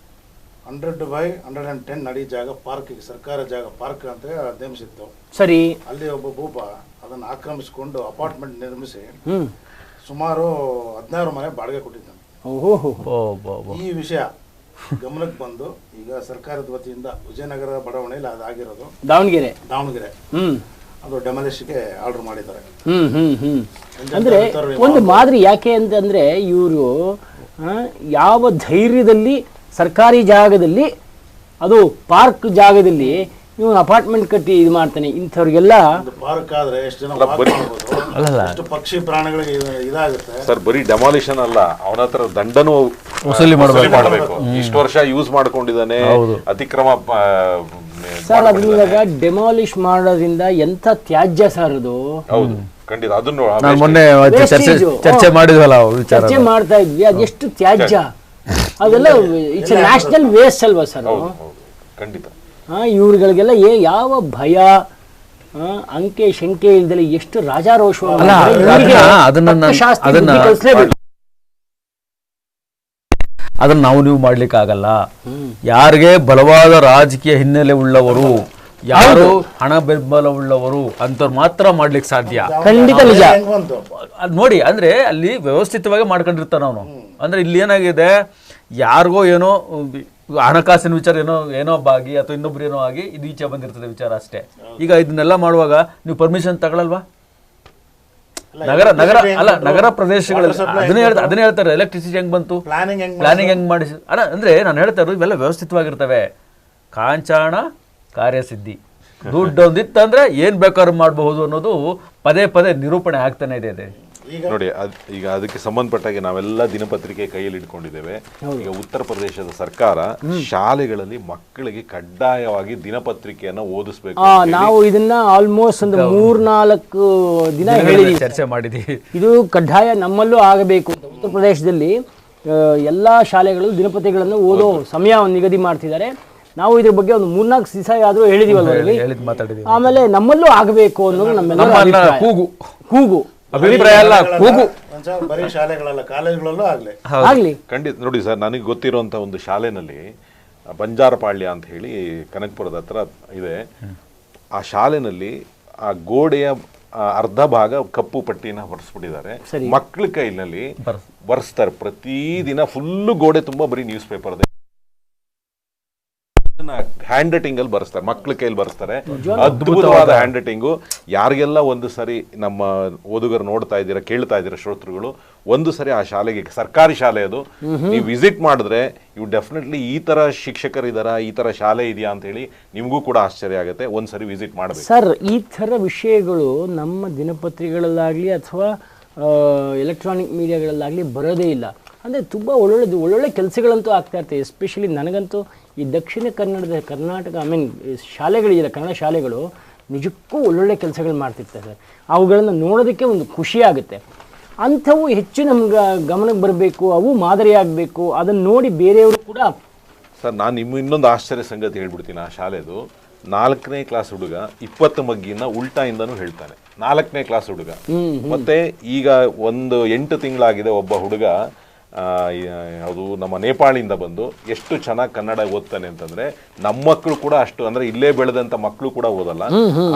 100/110 ಅಡಿ ಜಾಗ ಪಾರ್ಕಿಗೆ, ಸರ್ಕಾರ ಜಾಗ ಪಾರ್ಕ್ ಅಂತ ನೇಮಿಸಿತ್ತು. ಸರಿ. ಅಲ್ಲಿ ಒಬ್ಬ ಭೂಪ ಅದನ್ನು ಆಕ್ರಮಿಸಿಕೊಂಡು ಅಪಾರ್ಟ್ಮೆಂಟ್ ನಿರ್ಮಿಸಿ ಸುಮಾರು 16 ಮನೆ ಬಾಡಿಗೆ ಕೊಟ್ಟಿದ್ದಾನೆ. ಈ ವಿಷಯ ಗಮನಕ್ಕೆ ಬಂದು ಈಗ ಸರ್ಕಾರದ ವತಿಯಿಂದ ವಿಜಯನಗರ ಬಡಾವಣೆಯಲ್ಲಿ ಅದಾಗಿರೋದು, ದಾವಣಗೆರೆ ಅದು ಡೆಮಾಲಿಷ್ಗೆ ಆರ್ಡರ್ ಮಾಡಿದ್ದಾರೆ. ಅಂದ್ರೆ ಒಂದು ಮಾದರಿ. ಯಾಕೆ ಅಂತಂದ್ರೆ ಇವರು ಯಾವ ಧೈರ್ಯದಲ್ಲಿ ಸರ್ಕಾರಿ ಜಾಗದಲ್ಲಿ, ಅದು ಪಾರ್ಕ್ ಜಾಗದಲ್ಲಿ ನೀವು ಅಪಾರ್ಟ್ಮೆಂಟ್ ಕಟ್ಟಿ ಇದು ಮಾಡ್ತಾನೆ. ಇಂಥವ್ರಿಗೆಲ್ಲ ಪಾರ್ಕ್ ಆದ್ರೆ ಎಷ್ಟು ಜನ ಎಷ್ಟು ಪಕ್ಷಿ ಪ್ರಾಣಿಗಳಿಗೆ ಇದಾಗುತ್ತೆ ಸರ್. ಬರೀ ಡೆಮಾಲಿಷನ್ ಅಲ್ಲ, ಅವನ ಹತ್ರ ದಂಡನೂ ವಸೂಲಿ ಮಾಡಬೇಕು. ಇಷ್ಟು ವರ್ಷ ಯೂಸ್ ಮಾಡ್ಕೊಂಡಿದ್ದಾನೆ, ಅತಿಕ್ರಮ. ಸರ್ ಅದನ್ನ ಡೆಮಾಲಿಷ್ ಮಾಡೋದ್ರಿಂದ ಎಂತ ತ್ಯಾಜ್ಯ ಸರ್ ಅದು. ಹೌದು, ಖಂಡಿತ. ಅದನ್ನು ಮೊನ್ನೆ ಚರ್ಚೆ ಮಾಡಿದ್ವಲ್ಲ, ಚರ್ಚೆ ಮಾಡ್ತಾ ಇದ್ವಿ. ಅದೆಷ್ಟು ತ್ಯಾಜ್ಯ ಅದೆಲ್ಲ ಇಟ್ಸ್ ನ್ಯಾಷನಲ್ ವೇಸ್ಟ್ ಅಲ್ವಾ ಸರ್? ಖಂಡಿತ. ಇವ್ರುಗಳಿಗೆಲ್ಲ ಯಾವ ಭಯ ಅಂಕೆ ಶಂಕೆ ಇಲ್ದಲೆ ಎಷ್ಟು ರಾಜಾರೋಷ. ಅದನ್ನ ನಾವು ನೀವು ಮಾಡ್ಲಿಕ್ಕೆ ಆಗಲ್ಲ. ಯಾರಿಗೆ ಬಲವಾದ ರಾಜಕೀಯ ಹಿನ್ನೆಲೆ ಉಳ್ಳವರು, ಯಾರು ಹಣ ಬೆಂಬಲವುಳ್ಳವರು ಅಂತವ್ರು ಮಾತ್ರ ಮಾಡ್ಲಿಕ್ಕೆ ಸಾಧ್ಯ. ಖಂಡಿತ ನಿಜ. ಅದ್ ನೋಡಿ, ಅಂದ್ರೆ ಅಲ್ಲಿ ವ್ಯವಸ್ಥಿತವಾಗಿ ಮಾಡ್ಕೊಂಡಿರ್ತಾನ ಅವನು. ಅಂದ್ರೆ ಇಲ್ಲಿ ಏನಾಗಿದೆ, ಯಾರಿಗೋ ಏನೋ ಹಣಕಾಸಿನ ವಿಚಾರ ಏನೋ ಬಾಗಿ ಅಥವಾ ಇನ್ನೊಬ್ರು ಏನೋ ಆಗಿ ಇದು ಈಚೆ ಬಂದಿರ್ತದೆ ವಿಚಾರ ಅಷ್ಟೇ. ಈಗ ಇದನ್ನೆಲ್ಲ ಮಾಡುವಾಗ ನೀವು ಪರ್ಮಿಷನ್ ತಗೊಳಲ್ವಾ? ನಗರ ಪ್ರದೇಶಗಳಲ್ಲಿ ಅದನ್ನೇ ಹೇಳ್ತಾರೆ, ಎಲೆಕ್ಟ್ರಿಸಿಟಿ ಹೆಂಗ್ ಬಂತು, ಪ್ಲಾನಿಂಗ್ ಹೆಂಗ್ ಮಾಡಿ. ಅಂದ್ರೆ ನಾನು ಹೇಳ್ತಾ ಇರೋದು ಇವೆಲ್ಲ ವ್ಯವಸ್ಥಿತವಾಗಿರ್ತವೆ. ಕಾಂಚಾಣ ಕಾರ್ಯಸಿದ್ಧಿ. ದುಡ್ಡು ಒಂದಿತ್ತಂದ್ರೆ ಏನ್ ಬೇಕಾದ್ರೂ ಮಾಡಬಹುದು ಅನ್ನೋದು ಪದೇ ಪದೇ ನಿರೂಪಣೆ ಆಗ್ತಾನೆ ಇದೆ. ನೋಡಿ, ಈಗ ಅದಕ್ಕೆ ಸಂಬಂಧಪಟ್ಟಾಗೆ ನಾವೆಲ್ಲ ದಿನಪತ್ರಿಕೆ ಕೈಯಲ್ಲಿ ಇಟ್ಕೊಂಡಿದ್ದೇವೆ. ಈಗ ಉತ್ತರ ಪ್ರದೇಶದ ಸರ್ಕಾರ ಶಾಲೆಗಳಲ್ಲಿ ಮಕ್ಕಳಿಗೆ ಕಡ್ಡಾಯವಾಗಿ ದಿನಪತ್ರಿಕೆಯನ್ನ ಓದಿಸ್ಬೇಕು. ನಾವು ಇದನ್ನ ಆಲ್ಮೋಸ್ಟ್ ಒಂದು 3-4 ದಿನ ಹೇಳಿದ್ವಿ, ಚರ್ಚೆ ಮಾಡಿದ್ವಿ. ಇದು ಕಡ್ಡಾಯ ನಮ್ಮಲ್ಲೂ ಆಗಬೇಕು. ಉತ್ತರ ಪ್ರದೇಶದಲ್ಲಿ ಎಲ್ಲಾ ಶಾಲೆಗಳು ದಿನಪತ್ರಿಕೆಗಳನ್ನು ಓದೋ ಸಮಯವನ್ನು ನಿಗದಿ ಮಾಡ್ತಿದ್ದಾರೆ. ನಾವು ಇದ್ರ ಬಗ್ಗೆ ಒಂದು 3-4 ದಿವಸ ಆದ್ರೂ ಹೇಳಿದೀವಲ್ಲ, ಆಮೇಲೆ ನಮ್ಮಲ್ಲೂ ಆಗಬೇಕು ಅನ್ನೋದು ನಮ್ಮೆಲ್ಲರ ಕೂಗು ಅಭಿಪ್ರಾಯ ಅಲ್ಲ, ಕೂಗು. ಬರೀ ಶಾಲೆಗಳಲ್ಲ, ಕಾಲೇಜುಗಳಲ್ಲೂ ಆಗ್ಲಿ. ಖಂಡಿತ. ನೋಡಿ ಸರ್, ನನಗೆ ಗೊತ್ತಿರುವಂತ ಒಂದು ಶಾಲೆನಲ್ಲಿ ಬಂಜಾರಪಾಳ್ಯ ಅಂತ ಹೇಳಿ ಕನಕಪುರದ ಹತ್ರ ಇದೆ. ಆ ಶಾಲೆನಲ್ಲಿ ಆ ಗೋಡೆಯ ಅರ್ಧ ಭಾಗ ಕಪ್ಪು ಪಟ್ಟಿನ ಹೊರಿಸ್ಬಿಟ್ಟಿದ್ದಾರೆ. ಮಕ್ಕಳ ಕೈನಲ್ಲಿ ಬರ್ಸ್ತಾರೆ ಪ್ರತಿದಿನ. ಫುಲ್ಲು ಗೋಡೆ ತುಂಬಾ ಬರೀ ನ್ಯೂಸ್ ಪೇಪರ್ ಹ್ಯಾಂಡ್ ರೈಟಿಂಗ್ ಅಲ್ಲಿ ಬರ್ಸ್ತಾರೆ, ಮಕ್ಳ ಕೈಯಲ್ಲಿ ಬರ್ಸ್ತಾರೆ. ಅದ್ಭುತವಾದ ಹ್ಯಾಂಡ್ ರೈಟಿಂಗು. ಯಾರಿಗೆಲ್ಲ ಒಂದು ಸರಿ ನಮ್ಮ ಓದುಗರು ನೋಡ್ತಾ ಇದ್ದೀರಾ, ಕೇಳ್ತಾ ಇದ್ದೀರಾ ಶ್ರೋತೃಗಳು, ಒಂದು ಸರಿ ಆ ಶಾಲೆಗೆ, ಸರ್ಕಾರಿ ಶಾಲೆ ಅದು, ನೀವು ವಿಸಿಟ್ ಮಾಡಿದ್ರೆ ಇವು ಡೆಫಿನೆಟ್ಲಿ ಈ ತರ ಶಿಕ್ಷಕರಿದಾರ, ಈ ತರ ಶಾಲೆ ಇದೆಯಾ ಅಂತ ಹೇಳಿ ನಿಮಗೂ ಕೂಡ ಆಶ್ಚರ್ಯ ಆಗುತ್ತೆ. ಒಂದ್ಸರಿ ವಿಸಿಟ್ ಮಾಡಬೇಕು ಸರ್. ಈ ತರ ವಿಷಯಗಳು ನಮ್ಮ ದಿನಪತ್ರಿಕೆಗಳಲ್ಲಾಗ್ಲಿ ಅಥವಾ ಎಲೆಕ್ಟ್ರಾನಿಕ್ ಮೀಡಿಯಾಗಳಲ್ಲಾಗ್ಲಿ ಬರೋದೇ ಇಲ್ಲ. ಅಂದರೆ ತುಂಬ ಒಳ್ಳೊಳ್ಳೆ ಕೆಲಸಗಳಂತೂ ಆಗ್ತಾ ಇರ್ತವೆ. ಎಸ್ಪೆಷಲಿ ನನಗಂತೂ ಈ ದಕ್ಷಿಣ ಕರ್ನಾಟಕ ಶಾಲೆಗಳಿದೆ, ಕನ್ನಡ ಶಾಲೆಗಳು ನಿಜಕ್ಕೂ ಒಳ್ಳೊಳ್ಳೆ ಕೆಲಸಗಳು ಮಾಡ್ತಿರ್ತಾರೆ ಸರ್. ಅವುಗಳನ್ನು ನೋಡೋದಕ್ಕೆ ಒಂದು ಖುಷಿ ಆಗುತ್ತೆ. ಅಂಥವು ಹೆಚ್ಚು ನಮ್ಗೆ ಗಮನಕ್ಕೆ ಬರಬೇಕು, ಅವು ಮಾದರಿಯಾಗಬೇಕು. ಅದನ್ನು ನೋಡಿ ಬೇರೆಯವರು ಕೂಡ. ಸರ್, ನಾನು ಇನ್ನೊಂದು ಆಶ್ಚರ್ಯ ಸಂಗತಿ ಹೇಳ್ಬಿಡ್ತೀನಿ. ಆ ಶಾಲೆದು 4ನೇ ಕ್ಲಾಸ್ ಹುಡುಗ 20 ಮಗ್ಗಿನ ಉಲ್ಟಾಯಿಂದನೂ ಹೇಳ್ತಾನೆ. 4ನೇ ಕ್ಲಾಸ್ ಹುಡುಗ. ಮತ್ತೆ ಈಗ ಒಂದು 8 ತಿಂಗಳಾಗಿದೆ ಒಬ್ಬ ಹುಡುಗ, ಅದು ನಮ್ಮ ನೇಪಾಳಿಂದ ಬಂದು ಎಷ್ಟು ಚೆನ್ನಾಗಿ ಕನ್ನಡ ಓದ್ತಾನೆ ಅಂತಂದ್ರೆ, ನಮ್ಮ ಮಕ್ಕಳು ಕೂಡ ಅಷ್ಟು, ಅಂದ್ರೆ ಇಲ್ಲೇ ಬೆಳೆದಂತ ಮಕ್ಕಳು ಕೂಡ ಓದಲ್ಲ.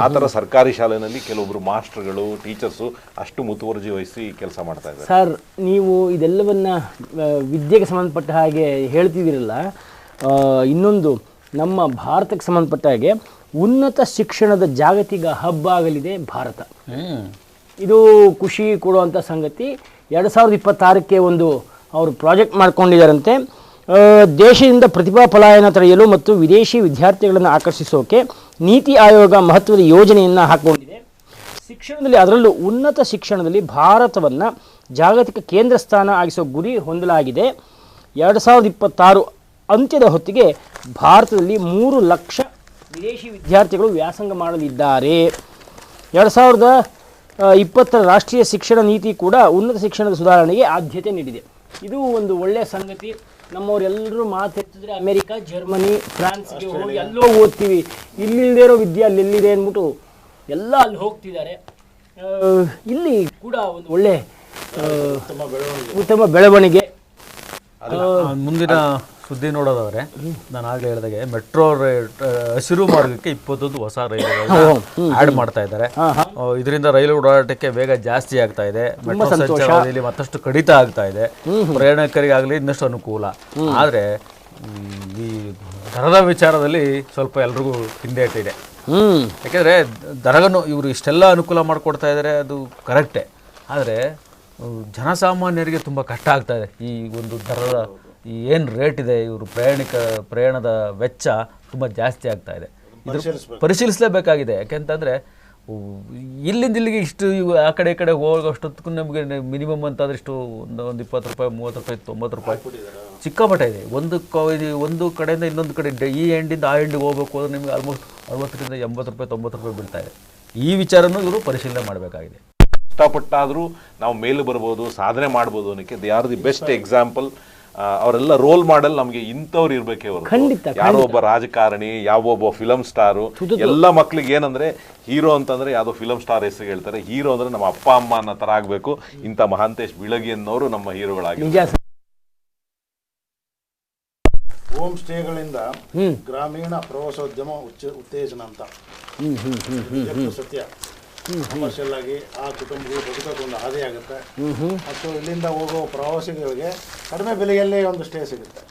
ಆ ತರ ಸರ್ಕಾರಿ ಶಾಲೆನಲ್ಲಿ ಕೆಲವೊಬ್ರು ಮಾಸ್ಟರ್ಗಳು, ಟೀಚರ್ಸು ಅಷ್ಟು ಮುತುವರ್ಜಿ ವಹಿಸಿ ಕೆಲಸ ಮಾಡ್ತಾ ಇದ್ದಾರೆ. ಸರ್, ನೀವು ಇದೆಲ್ಲವನ್ನ ವಿದ್ಯೆಗೆ ಸಂಬಂಧಪಟ್ಟ ಹಾಗೆ ಹೇಳ್ತಿದ್ದೀರಲ್ಲ, ಇನ್ನೊಂದು ನಮ್ಮ ಭಾರತಕ್ಕೆ ಸಂಬಂಧಪಟ್ಟ ಹಾಗೆ ಉನ್ನತ ಶಿಕ್ಷಣದ ಜಾಗತಿಕ ಹಬ್ ಆಗಲಿದೆ ಭಾರತ. ಇದು ಖುಷಿ ಕೊಡುವಂಥ ಸಂಗತಿ. 2026ಕ್ಕೆ ಒಂದು ಅವರು ಪ್ರಾಜೆಕ್ಟ್ ಮಾಡ್ಕೊಂಡಿದ್ದಾರಂತೆ. ದೇಶದಿಂದ ಪ್ರತಿಭಾ ಪಲಾಯನ ತಡೆಯಲು ಮತ್ತು ವಿದೇಶಿ ವಿದ್ಯಾರ್ಥಿಗಳನ್ನು ಆಕರ್ಷಿಸೋಕೆ ನೀತಿ ಆಯೋಗ ಮಹತ್ವದ ಯೋಜನೆಯನ್ನು ಹಾಕಿಕೊಂಡಿದೆ. ಶಿಕ್ಷಣದಲ್ಲಿ, ಅದರಲ್ಲೂ ಉನ್ನತ ಶಿಕ್ಷಣದಲ್ಲಿ ಭಾರತವನ್ನು ಜಾಗತಿಕ ಕೇಂದ್ರ ಸ್ಥಾನ ಆಗಿಸೋ ಗುರಿ ಹೊಂದಲಾಗಿದೆ. 2026 ಅಂತ್ಯದ ಹೊತ್ತಿಗೆ ಭಾರತದಲ್ಲಿ 3 ಲಕ್ಷ ವಿದೇಶಿ ವಿದ್ಯಾರ್ಥಿಗಳು ವ್ಯಾಸಂಗ ಮಾಡಲಿದ್ದಾರೆ. 2020 ರಾಷ್ಟ್ರೀಯ ಶಿಕ್ಷಣ ನೀತಿ ಕೂಡ ಉನ್ನತ ಶಿಕ್ಷಣದ ಸುಧಾರಣೆಗೆ ಆದ್ಯತೆ ನೀಡಿದೆ. ಇದು ಒಂದು ಒಳ್ಳೆಯ ಸಂಗತಿ. ನಮ್ಮವರೆಲ್ಲರೂ ಮಾತೆತ್ತಿದ್ರೆ ಅಮೆರಿಕ, ಜರ್ಮನಿ, ಫ್ರಾನ್ಸ್ಗೆ ಹೋಗಿ ಎಲ್ಲೋ ಓದ್ತೀವಿ, ಇಲ್ಲಿಲ್ಲದೆ ಇರೋ ವಿದ್ಯೆ ಅಲ್ಲೆಲ್ಲಿದೆ ಅಂದ್ಬಿಟ್ಟು ಎಲ್ಲ ಅಲ್ಲಿ ಹೋಗ್ತಿದ್ದಾರೆ. ಇಲ್ಲಿ ಕೂಡ ಒಂದು ಒಳ್ಳೆ ಉತ್ತಮ ಬೆಳವಣಿಗೆ. ಮುಂದಿನ ಸುದ್ದಿ ನೋಡೋದಾದ್ರೆ ನಾನು ಆಗಲೇ ಹೇಳಿದಾಗೆ ಮೆಟ್ರೋ ಹಸಿರು ಮಾರ್ಗಕ್ಕೆ 21 ಹೊಸ ರೈಲುಗಳನ್ನು ಆಡ್ ಮಾಡ್ತಾ ಇದ್ದಾರೆ. ಇದರಿಂದ ರೈಲು ಓಡಾಟಕ್ಕೆ ವೇಗ ಜಾಸ್ತಿ ಆಗ್ತಾ ಇದೆ, ಮೆಟ್ರೋ ಸಂಚಾರದಲ್ಲಿ ಮತ್ತಷ್ಟು ಕಡಿತ ಆಗ್ತಾ ಇದೆ, ಪ್ರಯಾಣಿಕರಿಗಾಗಲಿ ಇನ್ನಷ್ಟು ಅನುಕೂಲ. ಆದರೆ ಈ ದರದ ವಿಚಾರದಲ್ಲಿ ಸ್ವಲ್ಪ ಎಲ್ರಿಗೂ ಹಿಂದೇಟಿದೆ. ಯಾಕೆಂದರೆ ದರಗನ್ನು ಇವರು ಇಷ್ಟೆಲ್ಲ ಅನುಕೂಲ ಮಾಡಿಕೊಡ್ತಾ ಇದ್ದಾರೆ, ಅದು ಕರೆಕ್ಟೇ. ಆದರೆ ಜನಸಾಮಾನ್ಯರಿಗೆ ತುಂಬ ಕಷ್ಟ ಆಗ್ತಾ ಇದೆ. ಈ ಒಂದು ದರದ ಈ ಏನು ರೇಟ್ ಇದೆ, ಇವರು ಪ್ರಯಾಣದ ವೆಚ್ಚ ತುಂಬ ಜಾಸ್ತಿ ಆಗ್ತಾ ಇದೆ. ಇದು ಪರಿಶೀಲಿಸಲೇಬೇಕಾಗಿದೆ. ಯಾಕೆಂತಂದರೆ ಇಲ್ಲಿಂದ ಇಲ್ಲಿಗೆ ಇಷ್ಟು ಆ ಕಡೆ ಈ ಕಡೆ ಹೋಗೋಷ್ಟೊತ್ತಿಗೂ ನಮಗೆ ಮಿನಿಮಮ್ ಅಂತಂದರೆ ಇಷ್ಟು ಒಂದು 20 ರೂಪಾಯಿ, 30 ರೂಪಾಯಿ, 90 ರೂಪಾಯಿ ಸಿಕ್ಕಾಪಟ್ಟೆ ಇದೆ. ಒಂದು ಕಡೆಯಿಂದ ಇನ್ನೊಂದು ಕಡೆ ಈ ಎಂಡಿಂದ ಆ ಎಂಡಿಗೆ ಹೋಗ್ಬೇಕು ಅಂದರೆ ನಿಮಗೆ ಆಲ್ಮೋಸ್ಟ್ 60ರಿಂದ 80 ರೂಪಾಯಿ, 90 ರೂಪಾಯಿ ಬೀಳ್ತಾ ಇದೆ. ಈ ವಿಚಾರನೂ ಇವರು ಪರಿಶೀಲನೆ ಮಾಡಬೇಕಾಗಿದೆ. ಕಷ್ಟಪಟ್ಟಾದರೂ ನಾವು ಮೇಲೆ ಬರ್ಬೋದು, ಸಾಧನೆ ಮಾಡ್ಬೋದು ಅನ್ನೋಕ್ಕೆ they are the best example. ಅವರೆಲ್ಲ ರೋಲ್ ಮಾಡೆಲ್ ನಮಗೆ ಇಂಥವ್ರು ಇರ್ಬೇಕೇ ಹೊರತು ಯಾರೋ ಒಬ್ಬ ರಾಜಕಾರಣಿ, ಯಾವೊಬ್ಬ ಫಿಲಮ್ ಸ್ಟಾರು. ಎಲ್ಲ ಮಕ್ಳಿಗೆ ಏನಂದ್ರೆ ಹೀರೋ ಅಂತಂದ್ರೆ ಯಾವ್ದೋ ಫಿಲಮ್ ಸ್ಟಾರ್ ಹೆಸರು ಹೇಳ್ತಾರೆ. ಹೀರೋ ಅಂದ್ರೆ ನಮ್ಮ ಅಪ್ಪ ಅಮ್ಮ ಅನ್ನೋ ತರ ಆಗ್ಬೇಕು. ಇಂಥ ಮಹಾಂತೇಶ್ ಬೀಳಗಿ ಅನ್ನೋರು ನಮ್ಮ ಹೀರೋಗಳಾಗಿ. ಹೋಮ್ ಸ್ಟೇಗಳಿಂದ ಗ್ರಾಮೀಣ ಪ್ರವಾಸೋದ್ಯಮ ಉತ್ತೇಜನ ಅಂತ ಸತ್ಯ. ಕಮರ್ಷಿಯಲ್ ಆಗಿ ಆ ಕುಟುಂಬಗಳು ಬದುಕೋಕೆ ಒಂದು ಹಾದಿ ಆಗುತ್ತೆ. ಮತ್ತು ಇಲ್ಲಿಂದ ಹೋಗೋ ಪ್ರವಾಸಿಗರಿಗೆ ಕಡಿಮೆ ಬೆಲೆಯಲ್ಲೇ ಒಂದು ಸ್ಟೇ ಸಿಗುತ್ತೆ.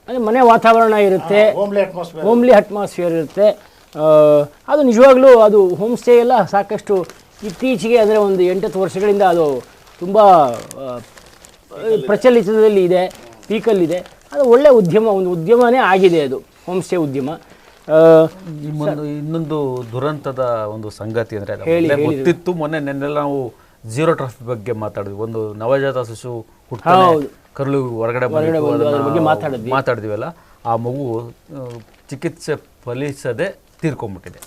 ಅಂದರೆ ಮನೆ ವಾತಾವರಣ ಇರುತ್ತೆ, ಹೋಮ್ಲಿ ಅಟ್ಮಾಸ್ಫಿಯರ್ ಇರುತ್ತೆ. ಅದು ನಿಜವಾಗ್ಲೂ ಅದು ಹೋಮ್ ಸ್ಟೇ ಎಲ್ಲ ಸಾಕಷ್ಟು ಇತ್ತೀಚೆಗೆ ಅಂದರೆ ಒಂದು 8-10 ವರ್ಷಗಳಿಂದ ಅದು ತುಂಬ ಪ್ರಚಲಿತದಲ್ಲಿ ಇದೆ, ಪೀಕಲ್ಲಿದೆ. ಅದು ಒಳ್ಳೆಯ ಉದ್ಯಮ, ಒಂದು ಉದ್ಯಮನೇ ಆಗಿದೆ ಅದು ಹೋಮ್ ಸ್ಟೇ ಉದ್ಯಮ. ಇನ್ನೊಂದು ದುರಂತದ ಒಂದು ಸಂಗತಿ ಅಂದರೆ ಗೊತ್ತಿತ್ತು, ನೆನ್ನೆಲ್ಲ ನಾವು ಝೀರೋ ಟ್ರಾಫಿಕ್ ಬಗ್ಗೆ ಮಾತಾಡಿದ್ವಿ. ಒಂದು ನವಜಾತ ಶಿಶು ಕರುಳು ಹೊರಗಡೆ ಮಾತಾಡಿದ್ವಲ್ಲ, ಆ ಮಗು ಚಿಕಿತ್ಸೆ ಫಲಿಸದೆ ತೀರ್ಕೊಂಡ್ಬಿಟ್ಟಿದೆ.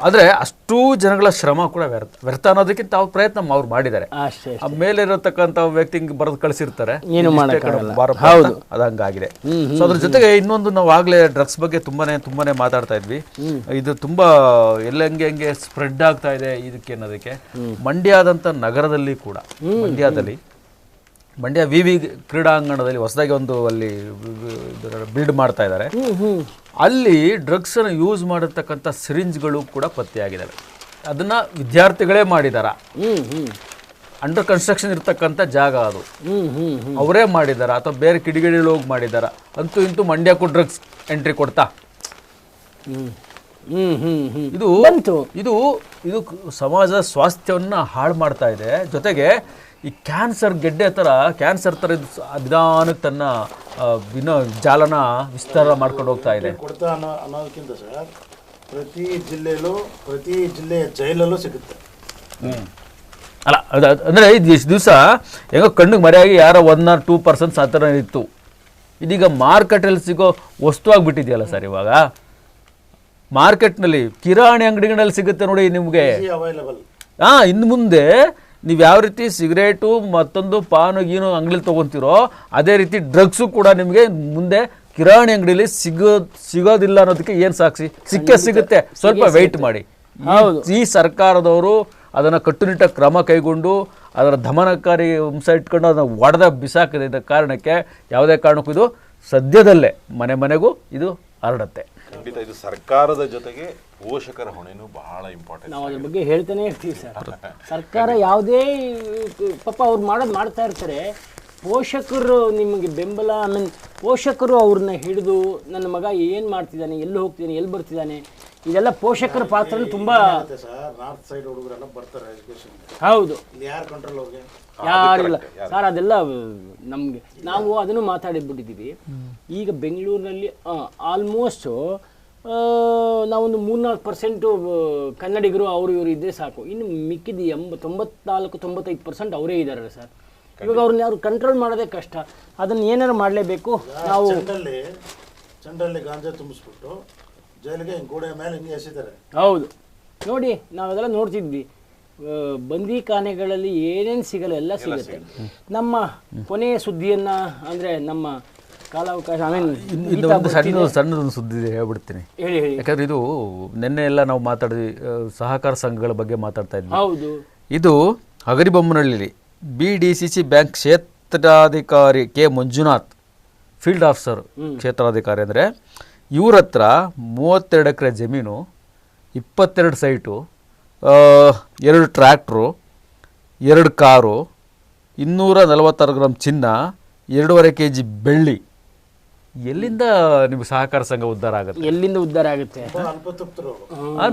ಆದರೆ ಅಷ್ಟೂ ಜನಗಳ ಶ್ರಮ ಕೂಡ ವ್ಯರ್ಥ ಅನ್ನೋದಕ್ಕಿಂತ ಅವ್ರ ಪ್ರಯತ್ನ ಅವ್ರು ಮಾಡಿದ್ದಾರೆ. ಮೇಲೆ ಇರತಕ್ಕಂಥ ವ್ಯಕ್ತಿಗೆ ಬರೆದು ಕಳಿಸಿರ್ತಾರೆ, ಅದಂಗಾಗಿದೆ. ಸೊ ಅದ್ರ ಜೊತೆಗೆ ಇನ್ನೊಂದು ನಾವು ಆಗ್ಲೇ ಡ್ರಗ್ಸ್ ಬಗ್ಗೆ ತುಂಬಾನೇ ಮಾತಾಡ್ತಾ ಇದ್ವಿ. ಇದು ತುಂಬಾ ಹೆಂಗೆ ಸ್ಪ್ರೆಡ್ ಆಗ್ತಾ ಇದೆ ಇದಕ್ಕೆ ಅನ್ನೋದಕ್ಕೆ ಮಂಡ್ಯದಂತ ನಗರದಲ್ಲಿ ಕೂಡ, ಮಂಡ್ಯ ವಿವಿ ಕ್ರೀಡಾಂಗಣದಲ್ಲಿ ಹೊಸದಾಗಿ ಒಂದು ಅಲ್ಲಿ ಬಿಲ್ಡ್ ಮಾಡ್ತಾ ಇದ್ದಾರೆ. ಅಲ್ಲಿ ಡ್ರಗ್ಸ್ ಅನ್ನು ಯೂಸ್ ಮಾಡಿರ್ತಕ್ಕಂಥ ಸಿರಿಂಜ್ಗಳು ಕೂಡ ಪತ್ತೆಯಾಗಿದ್ದಾವೆ. ಅದನ್ನ ವಿದ್ಯಾರ್ಥಿಗಳೇ ಮಾಡಿದಾರ, ಅಂಡರ್ ಕನ್ಸ್ಟ್ರಕ್ಷನ್ ಇರ್ತಕ್ಕಂಥ ಜಾಗ ಅದು, ಅವರೇ ಮಾಡಿದಾರ ಅಥವಾ ಬೇರೆ ಕಿಡಿಗೇಡಿಗಳು ಹೋಗಿ ಮಾಡಿದಾರ. ಅಂತೂ ಇಂತೂ ಮಂಡ್ಯಕ್ಕೂ ಡ್ರಗ್ಸ್ ಎಂಟ್ರಿ ಕೊಡ್ತಾ ಇದು ಇದು ಇದು ಸಮಾಜದ ಸ್ವಾಸ್ಥ್ಯವನ್ನ ಹಾಳು ಮಾಡ್ತಾ ಇದೆ. ಜೊತೆಗೆ ಈ ಕ್ಯಾನ್ಸರ್ ಗೆಡ್ಡೆ ಥರ ಕ್ಯಾನ್ಸರ್ ಥರ ಇದು ನಿಧಾನಕ್ಕೆ ತನ್ನ ಜಾಲನ ವಿಸ್ತಾರ ಮಾಡ್ಕೊಂಡು ಹೋಗ್ತಾ ಇದೆ. ಕೊಡ್ತಾ ಅನ್ನೋದಕ್ಕಿಂತ ಸರ್, ಪ್ರತಿ ಜಿಲ್ಲೆಯ ಜೈಲಲ್ಲೂ ಸಿಗುತ್ತೆ. ಅಲ್ಲ ಅಂದರೆ ಇಷ್ಟು ದಿವಸ ಹೆಂಗೋ ಕಣ್ಣಿಗೆ ಮರೆಯಾಗಿ ಯಾರೋ 1 or 2% ಆ ಥರ ಇತ್ತು. ಇದೀಗ ಮಾರ್ಕೆಟಲ್ಲಿ ಸಿಗೋ ವಸ್ತು ಆಗಿಬಿಟ್ಟಿದೆಯಲ್ಲ ಸರ್. ಇವಾಗ ಮಾರ್ಕೆಟ್ನಲ್ಲಿ ಕಿರಾಣಿ ಅಂಗಡಿಗಳಲ್ಲಿ ಸಿಗುತ್ತೆ ನೋಡಿ ನಿಮಗೆ. ಇನ್ನು ಮುಂದೆ ನೀವು ಯಾವ ರೀತಿ ಸಿಗರೇಟು ಮತ್ತೊಂದು ಪಾನು ಗೀನು ಅಂಗಡಿಲಿ ತೊಗೊತೀರೋ ಅದೇ ರೀತಿ ಡ್ರಗ್ಸು ಕೂಡ ನಿಮಗೆ ಮುಂದೆ ಕಿರಾಣಿ ಅಂಗಡಿಯಲ್ಲಿ ಸಿಗೋದಿಲ್ಲ ಅನ್ನೋದಕ್ಕೆ ಏನು ಸಾಕ್ಷಿ? ಸಿಗುತ್ತೆ, ಸ್ವಲ್ಪ ವೆಯ್ಟ್ ಮಾಡಿ. ಈ ಸರ್ಕಾರದವರು ಅದನ್ನು ಕಟ್ಟುನಿಟ್ಟಾಗಿ ಕ್ರಮ ಕೈಗೊಂಡು ಅದರ ದಮನಕಾರಿ ಅಂಶ ಇಟ್ಕೊಂಡು ಅದನ್ನು ಒಡೆದ ಬಿಸಾಕಿದ ಕಾರಣಕ್ಕೆ ಯಾವುದೇ ಕಾರಣಕ್ಕೂ ಇದು ಸದ್ಯದಲ್ಲೇ ಮನೆಗೂ ಇದು ಹರಡುತ್ತೆ. ಖಂಡಿತ ಇದು ಸರ್ಕಾರದ ಜೊತೆಗೆ ಪೋಷಕರ ಹೊಣೆನೂ ಬಹಳ ಇಂಪಾರ್ಟೆಂಟ್. ನಾವು ಅದ್ರ ಬಗ್ಗೆ ಹೇಳ್ತಾನೆ ಇರ್ತೀವಿ ಸರ್. ಸರ್ಕಾರ ಯಾವುದೇ ಪಾಪ ಅವ್ರು ಮಾಡ್ತಾ ಇರ್ತಾರೆ. ಪೋಷಕರು ನಿಮಗೆ ಬೆಂಬಲ, ಆಮೇಲೆ ಪೋಷಕರು ಅವ್ರನ್ನ ಹಿಡಿದು ನನ್ನ ಮಗ ಏನು ಮಾಡ್ತಿದ್ದಾನೆ, ಎಲ್ಲಿ ಹೋಗ್ತಿದ್ದಾನೆ, ಎಲ್ಲಿ ಬರ್ತಿದ್ದಾನೆ, ಇದೆಲ್ಲ ಪೋಷಕರ ಪಾತ್ರ ತುಂಬ. ನಾರ್ತ್ ಸೈಡ್ ಹುಡುಗರೆಲ್ಲ ಬರ್ತಾರೆ ಎಜುಕೇಶನ್. ಹೌದು, ಯಾರು ಕಂಟ್ರೋಲ್ ಹೋಗಿ ಯಾರಿಲ್ಲ ಸರ್. ಅದೆಲ್ಲ ನಮಗೆ ನಾವು ಅದನ್ನು ಮಾತಾಡಿಬಿಟ್ಟಿದ್ದೀವಿ. ಈಗ ಬೆಂಗಳೂರಿನಲ್ಲಿ ಆಲ್ಮೋಸ್ಟು ನಾವೊಂದು 3-4% ಕನ್ನಡಿಗರು ಅವರು ಇವರು ಇದ್ದರೆ ಸಾಕು. ಇನ್ನು ಮಿಕ್ಕಿದ 94-95% ಅವರೇ ಇದ್ದಾರೆ ಸರ್. ಇವಾಗ ಅವ್ರನ್ನ ಯಾರು ಕಂಟ್ರೋಲ್ ಮಾಡೋದೇ ಕಷ್ಟ. ಅದನ್ನು ಏನಾರು ಮಾಡಲೇಬೇಕು ನಾವು. ಚಂಡಲ್ಲಿ ಗಾಂಜಾ ತುಂಬಿಸ್ಬಿಟ್ಟು ಜೈಲಿಗೆ ಗೋಡೆ ಮೇಲೆ ಹಿಂಗೆ ಎಸಿದ್ದಾರೆ. ಹೌದು ನೋಡಿ, ನಾವೆಲ್ಲ ನೋಡ್ತಿದ್ವಿ. ಬಂದಿಖಾನೆಗಳಲ್ಲಿ ಏನೇನು ಸಿಗಲ್ಲ ಎಲ್ಲ ಸಿಗುತ್ತೆ. ನಮ್ಮ ಕೊನೆಯ ಸುದ್ದಿಯನ್ನು ಅಂದರೆ ನಮ್ಮ ಕಾಲಾವಕಾಶ, ಸಣ್ಣದೊಂದು ಸುದ್ದಿ ಹೇಳ್ಬಿಡ್ತೀನಿ. ಯಾಕಂದ್ರೆ ಇದು ನಿನ್ನೆ ಎಲ್ಲ ನಾವು ಮಾತಾಡಿದ್ವಿ, ಸಹಕಾರ ಸಂಘಗಳ ಬಗ್ಗೆ ಮಾತಾಡ್ತಾ ಇದ್ವಿ. ಹೌದು, ಇದು ಹಗರಿಬೊಮ್ಮನಹಳ್ಳಿ BDCC ಬ್ಯಾಂಕ್ ಕ್ಷೇತ್ರಾಧಿಕಾರಿ ಕೆ ಮಂಜುನಾಥ್, ಫೀಲ್ಡ್ ಆಫೀಸರ್ ಕ್ಷೇತ್ರಾಧಿಕಾರಿ ಅಂದರೆ, ಇವ್ರ ಹತ್ರ 32 ಎಕರೆ ಜಮೀನು, 22 ಸೈಟು, 2 ಟ್ರ್ಯಾಕ್ಟ್ರು, 2 ಕಾರು, 246 ಗ್ರಾಮ್ ಚಿನ್ನ, 2.5 kg ಬೆಳ್ಳಿ. ಎಲ್ಲಿಂದ ನಿಮ್ಗೆ ಸಹಕಾರ ಸಂಘ ಉದ್ಧಾರ ಆಗುತ್ತೆ? ಎಲ್ಲಿಂದ ಉದ್ಧಾರ ಆಗುತ್ತೆ? ಅಲ್ಪತೃಪ್ತರು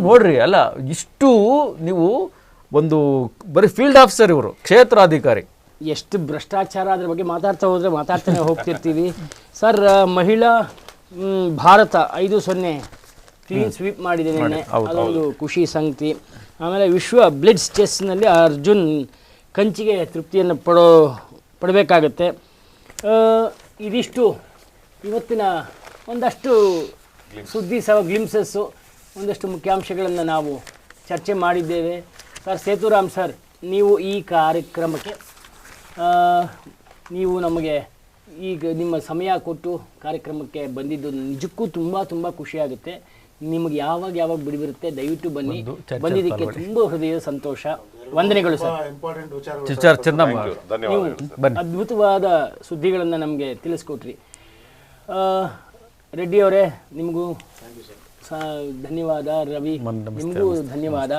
ನೋಡ್ರಿ, ಅಲ್ಲ ಇಷ್ಟು ನೀವು ಒಂದು ಬರೀ ಫೀಲ್ಡ್ ಆಫೀಸರ್, ಇವರು ಕ್ಷೇತ್ರಾಧಿಕಾರಿ. ಎಷ್ಟು ಭ್ರಷ್ಟಾಚಾರ ಅದ್ರ ಬಗ್ಗೆ ಮಾತಾಡ್ತಾ ಹೋದರೆ ಮಾತಾಡ್ತಾನೆ ಹೋಗ್ತಿರ್ತೀವಿ. ಸರ್, ಮಹಿಳಾ ಭಾರತ 5-0 ಕ್ಲೀನ್ ಸ್ವೀಪ್ ಮಾಡಿದೆ ನಿನ್ನೆ, ಅದೊಂದು ಖುಷಿ ಸಂಗತಿ. ಆಮೇಲೆ ವಿಶ್ವ ಬ್ಲಿಟ್ಸ್ ಚೆಸ್ನಲ್ಲಿ ಅರ್ಜುನ್ ಕಂಚಿಗೆ ತೃಪ್ತಿಯನ್ನು ಪಡಬೇಕಾಗತ್ತೆ. ಇದಿಷ್ಟು ಇವತ್ತಿನ ಒಂದಷ್ಟು ಸುದ್ದಿ ಗ್ಲಿಮ್ಸಸ್ಸು, ಒಂದಷ್ಟು ಮುಖ್ಯಾಂಶಗಳನ್ನು ನಾವು ಚರ್ಚೆ ಮಾಡಿದ್ದೇವೆ. ಸರ್ ಸೇತುರಾಮ್ ಸರ್, ನೀವು ಈ ಕಾರ್ಯಕ್ರಮಕ್ಕೆ ನೀವು ನಮಗೆ ಈಗ ನಿಮ್ಮ ಸಮಯ ಕೊಟ್ಟು ಕಾರ್ಯಕ್ರಮಕ್ಕೆ ಬಂದಿದ್ದು ನಿಜಕ್ಕೂ ತುಂಬ ಖುಷಿಯಾಗುತ್ತೆ. ನಿಮಗೆ ಯಾವಾಗ ಬಿಡುವಿರುತ್ತೆ ದಯವಿಟ್ಟು ಬನ್ನಿ. ಬಂದಿದ್ದಕ್ಕೆ ತುಂಬ ಹೃದಯದ ಸಂತೋಷ. ವಂದನೆಗಳು ಸರ್. ಇಂಪಾರ್ಟೆಂಟ್ ವಿಚಾರ ಚೆನ್ನಮ್ಮ, ನೀವು ಅದ್ಭುತವಾದ ಸುದ್ದಿಗಳನ್ನು ನಮಗೆ ತಿಳಿಸ್ಕೊಟ್ರಿ. ರೆಡ್ಡಿ ಅವರೇ, ನಿಮಗೂ ಧನ್ಯವಾದ. ರವಿ, ನಿಮಗೂ ಧನ್ಯವಾದ.